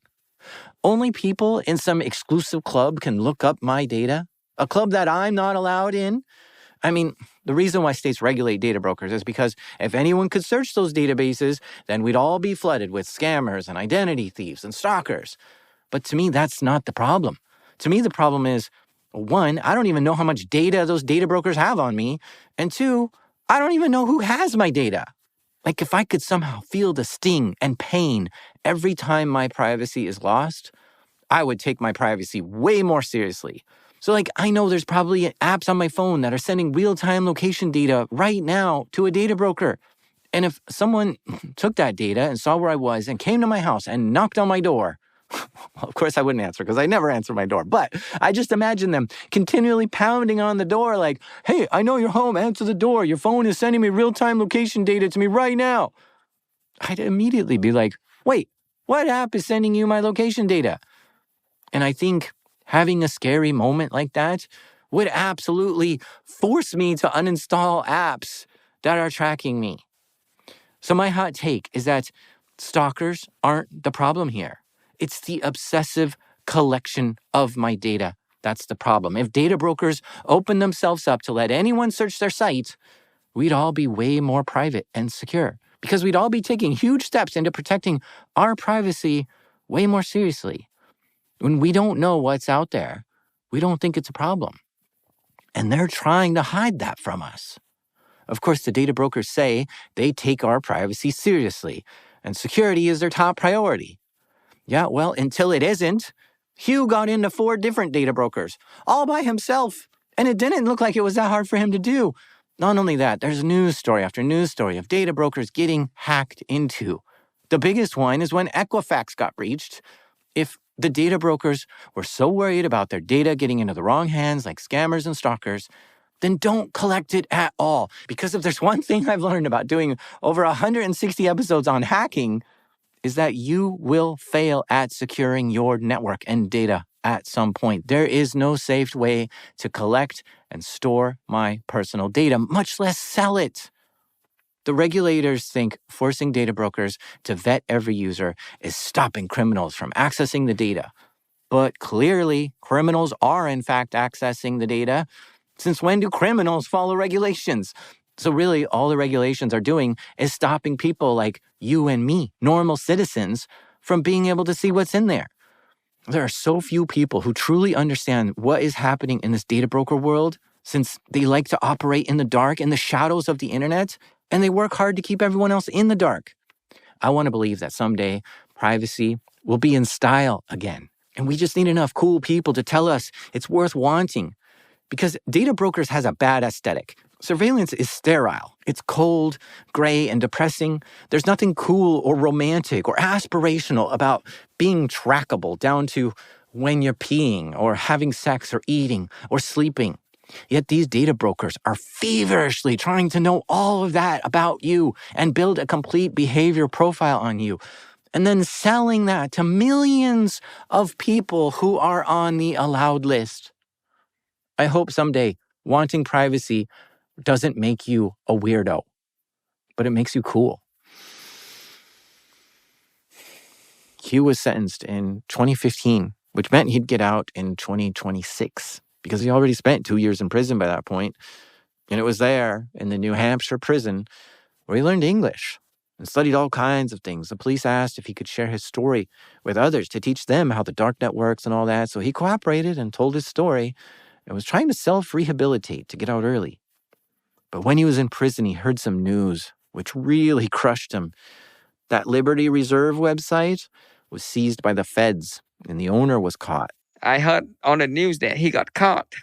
Speaker 1: Only people in some exclusive club can look up my data, a club that I'm not allowed in. I mean, the reason why states regulate data brokers is because if anyone could search those databases, then we'd all be flooded with scammers and identity thieves and stalkers. But to me, that's not the problem. To me, the problem is, one, I don't even know how much data those data brokers have on me. And two, I don't even know who has my data. Like, if I could somehow feel the sting and pain every time my privacy is lost, I would take my privacy way more seriously. So, like, I know there's probably apps on my phone that are sending real-time location data right now to a data broker. And if someone took that data and saw where I was and came to my house and knocked on my door, well, of course I wouldn't answer because I never answer my door. But I just imagine them continually pounding on the door like, hey, I know you're home, answer the door. Your phone is sending me real-time location data to me right now. I'd immediately be like, wait, what app is sending you my location data? And I think having a scary moment like that would absolutely force me to uninstall apps that are tracking me. So my hot take is that stalkers aren't the problem here. It's the obsessive collection of my data. That's the problem. If data brokers open themselves up to let anyone search their site, we'd all be way more private and secure because we'd all be taking huge steps into protecting our privacy way more seriously. When we don't know what's out there, we don't think it's a problem. And they're trying to hide that from us. Of course, the data brokers say they take our privacy seriously, and security is their top priority. Yeah, well, until it isn't. Hieu got into 4 different data brokers, all by himself, and it didn't look like it was that hard for him to do. Not only that, there's news story after news story of data brokers getting hacked into. The biggest one is when Equifax got breached. If the data brokers were so worried about their data getting into the wrong hands like scammers and stalkers, then don't collect it at all. Because if there's one thing I've learned about doing over 160 episodes on hacking, is that you will fail at securing your network and data at some point. There is no safe way to collect and store my personal data, much less sell it. The regulators think forcing data brokers to vet every user is stopping criminals from accessing the data. But clearly, criminals are in fact accessing the data. Since when do criminals follow regulations? So really, all the regulations are doing is stopping people like you and me, normal citizens, from being able to see what's in there. There are so few people who truly understand what is happening in this data broker world, since they like to operate in the dark, in the shadows of the internet, and they work hard to keep everyone else in the dark. I want to believe that someday privacy will be in style again. And we just need enough cool people to tell us it's worth wanting. Because data brokers has a bad aesthetic. Surveillance is sterile. It's cold, gray, and depressing. There's nothing cool or romantic or aspirational about being trackable down to when you're peeing or having sex or eating or sleeping. Yet these data brokers are feverishly trying to know all of that about you and build a complete behavior profile on you, and then selling that to millions of people who are on the allowed list. I hope someday wanting privacy doesn't make you a weirdo, but it makes you cool. Hieu was sentenced in 2015, which meant he'd get out in 2026 because he already spent 2 years in prison by that point. And it was there in the New Hampshire prison where he learned English and studied all kinds of things. The police asked if he could share his story with others to teach them how the dark net works and all that. So he cooperated and told his story and was trying to self-rehabilitate to get out early. But when he was in prison, he heard some news which really crushed him. That Liberty Reserve website was seized by the feds, and the owner was caught.
Speaker 2: I heard on the news that he got caught.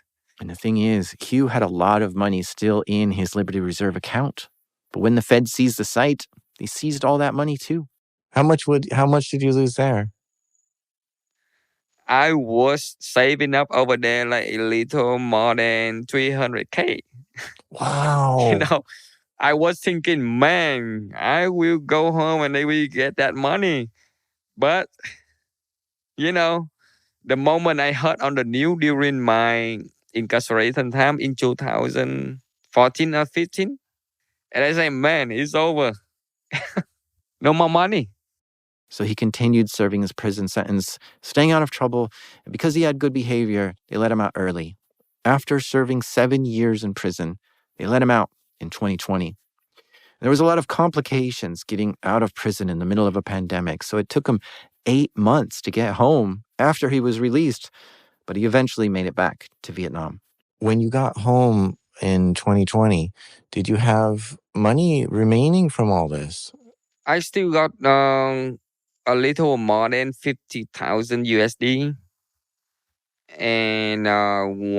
Speaker 1: And the thing is, Hieu had a lot of money still in his Liberty Reserve account. But when the feds seized the site, they seized all that money too.
Speaker 3: How much did you lose there?
Speaker 2: I was saving up over there like a little more than 300K.
Speaker 3: Wow.
Speaker 2: You know, I was thinking, man, I will go home and they will get that money. But, you know, the moment I heard on the news during my incarceration time in 2014 or 15, and I say, man, it's over. No more money.
Speaker 1: So he continued serving his prison sentence, staying out of trouble, and because he had good behavior, they let him out early. After serving 7 years in prison, they let him out in 2020. There was a lot of complications getting out of prison in the middle of a pandemic, so it took him 8 months to get home after he was released, but he eventually made it back to Vietnam.
Speaker 3: When you got home in 2020, did you have money remaining from all this?
Speaker 2: I still got a little more than 50,000 USD and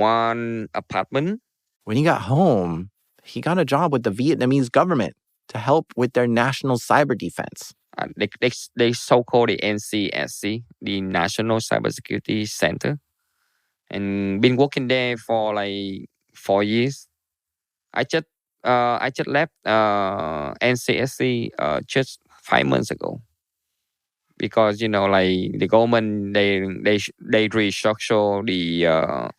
Speaker 2: one apartment.
Speaker 1: When he got home, he got a job with the Vietnamese government to help with their national cyber defense.
Speaker 2: They so-called the NCSC, the National Cybersecurity Center, and been working there for like 4 years. I just left NCSC just 5 months ago because like the government they restructure the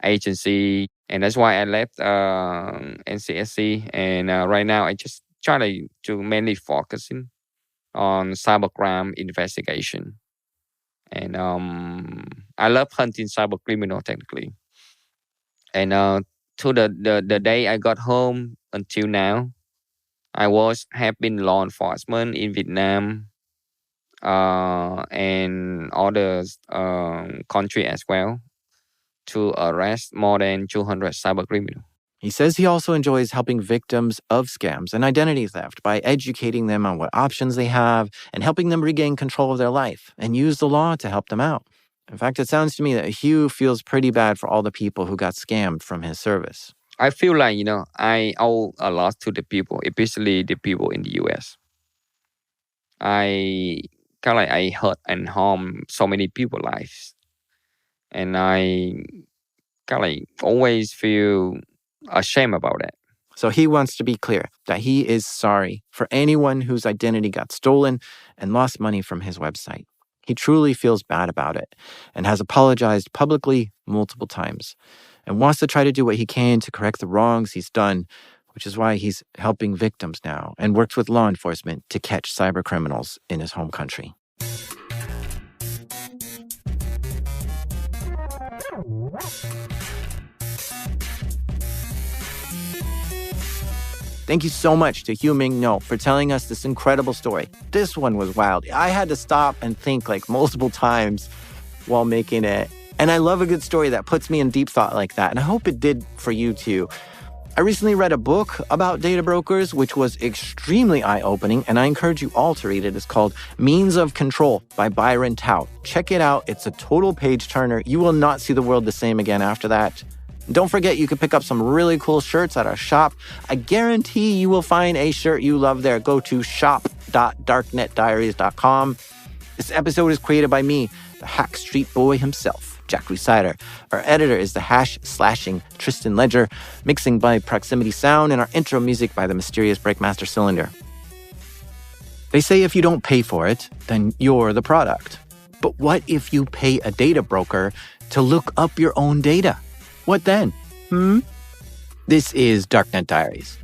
Speaker 2: agency, and that's why I left NCSC. And right now I just try to mainly focusing on cybercrime investigation, and I love hunting cyber criminal technically. And to the day I got home until now, I have been law enforcement in Vietnam and other country as well to arrest more than 200 cyber criminals.
Speaker 1: He says he also enjoys helping victims of scams and identity theft by educating them on what options they have and helping them regain control of their life and use the law to help them out. In fact, it sounds to me that Hieu feels pretty bad for all the people who got scammed from his service.
Speaker 2: I feel like, I owe a lot to the people, especially the people in the US. I hurt and harm so many people's lives. And I always feel ashamed about it.
Speaker 1: So he wants to be clear that he is sorry for anyone whose identity got stolen and lost money from his website. He truly feels bad about it and has apologized publicly multiple times and wants to try to do what he can to correct the wrongs he's done, which is why he's helping victims now and works with law enforcement to catch cyber criminals in his home country. Thank you so much to Hieu Minh Ngo for telling us this incredible story. This one was wild. I had to stop and think multiple times while making it. And I love a good story that puts me in deep thought like that. And I hope it did for you too. I recently read a book about data brokers, which was extremely eye-opening, and I encourage you all to read it. It's called Means of Control by Byron Tao. Check it out. It's a total page-turner. You will not see the world the same again after that. Don't forget, you can pick up some really cool shirts at our shop. I guarantee you will find a shirt you love there. Go to shop.darknetdiaries.com. This episode is created by me, the hack street boy himself, Jack Rhysider. Our editor is the #slashing Tristan Ledger, mixing by Proximity Sound, and our intro music by the mysterious Breakmaster Cylinder. They say if you don't pay for it, then you're the product. But what if you pay a data broker to look up your own data? What then? This is Darknet Diaries.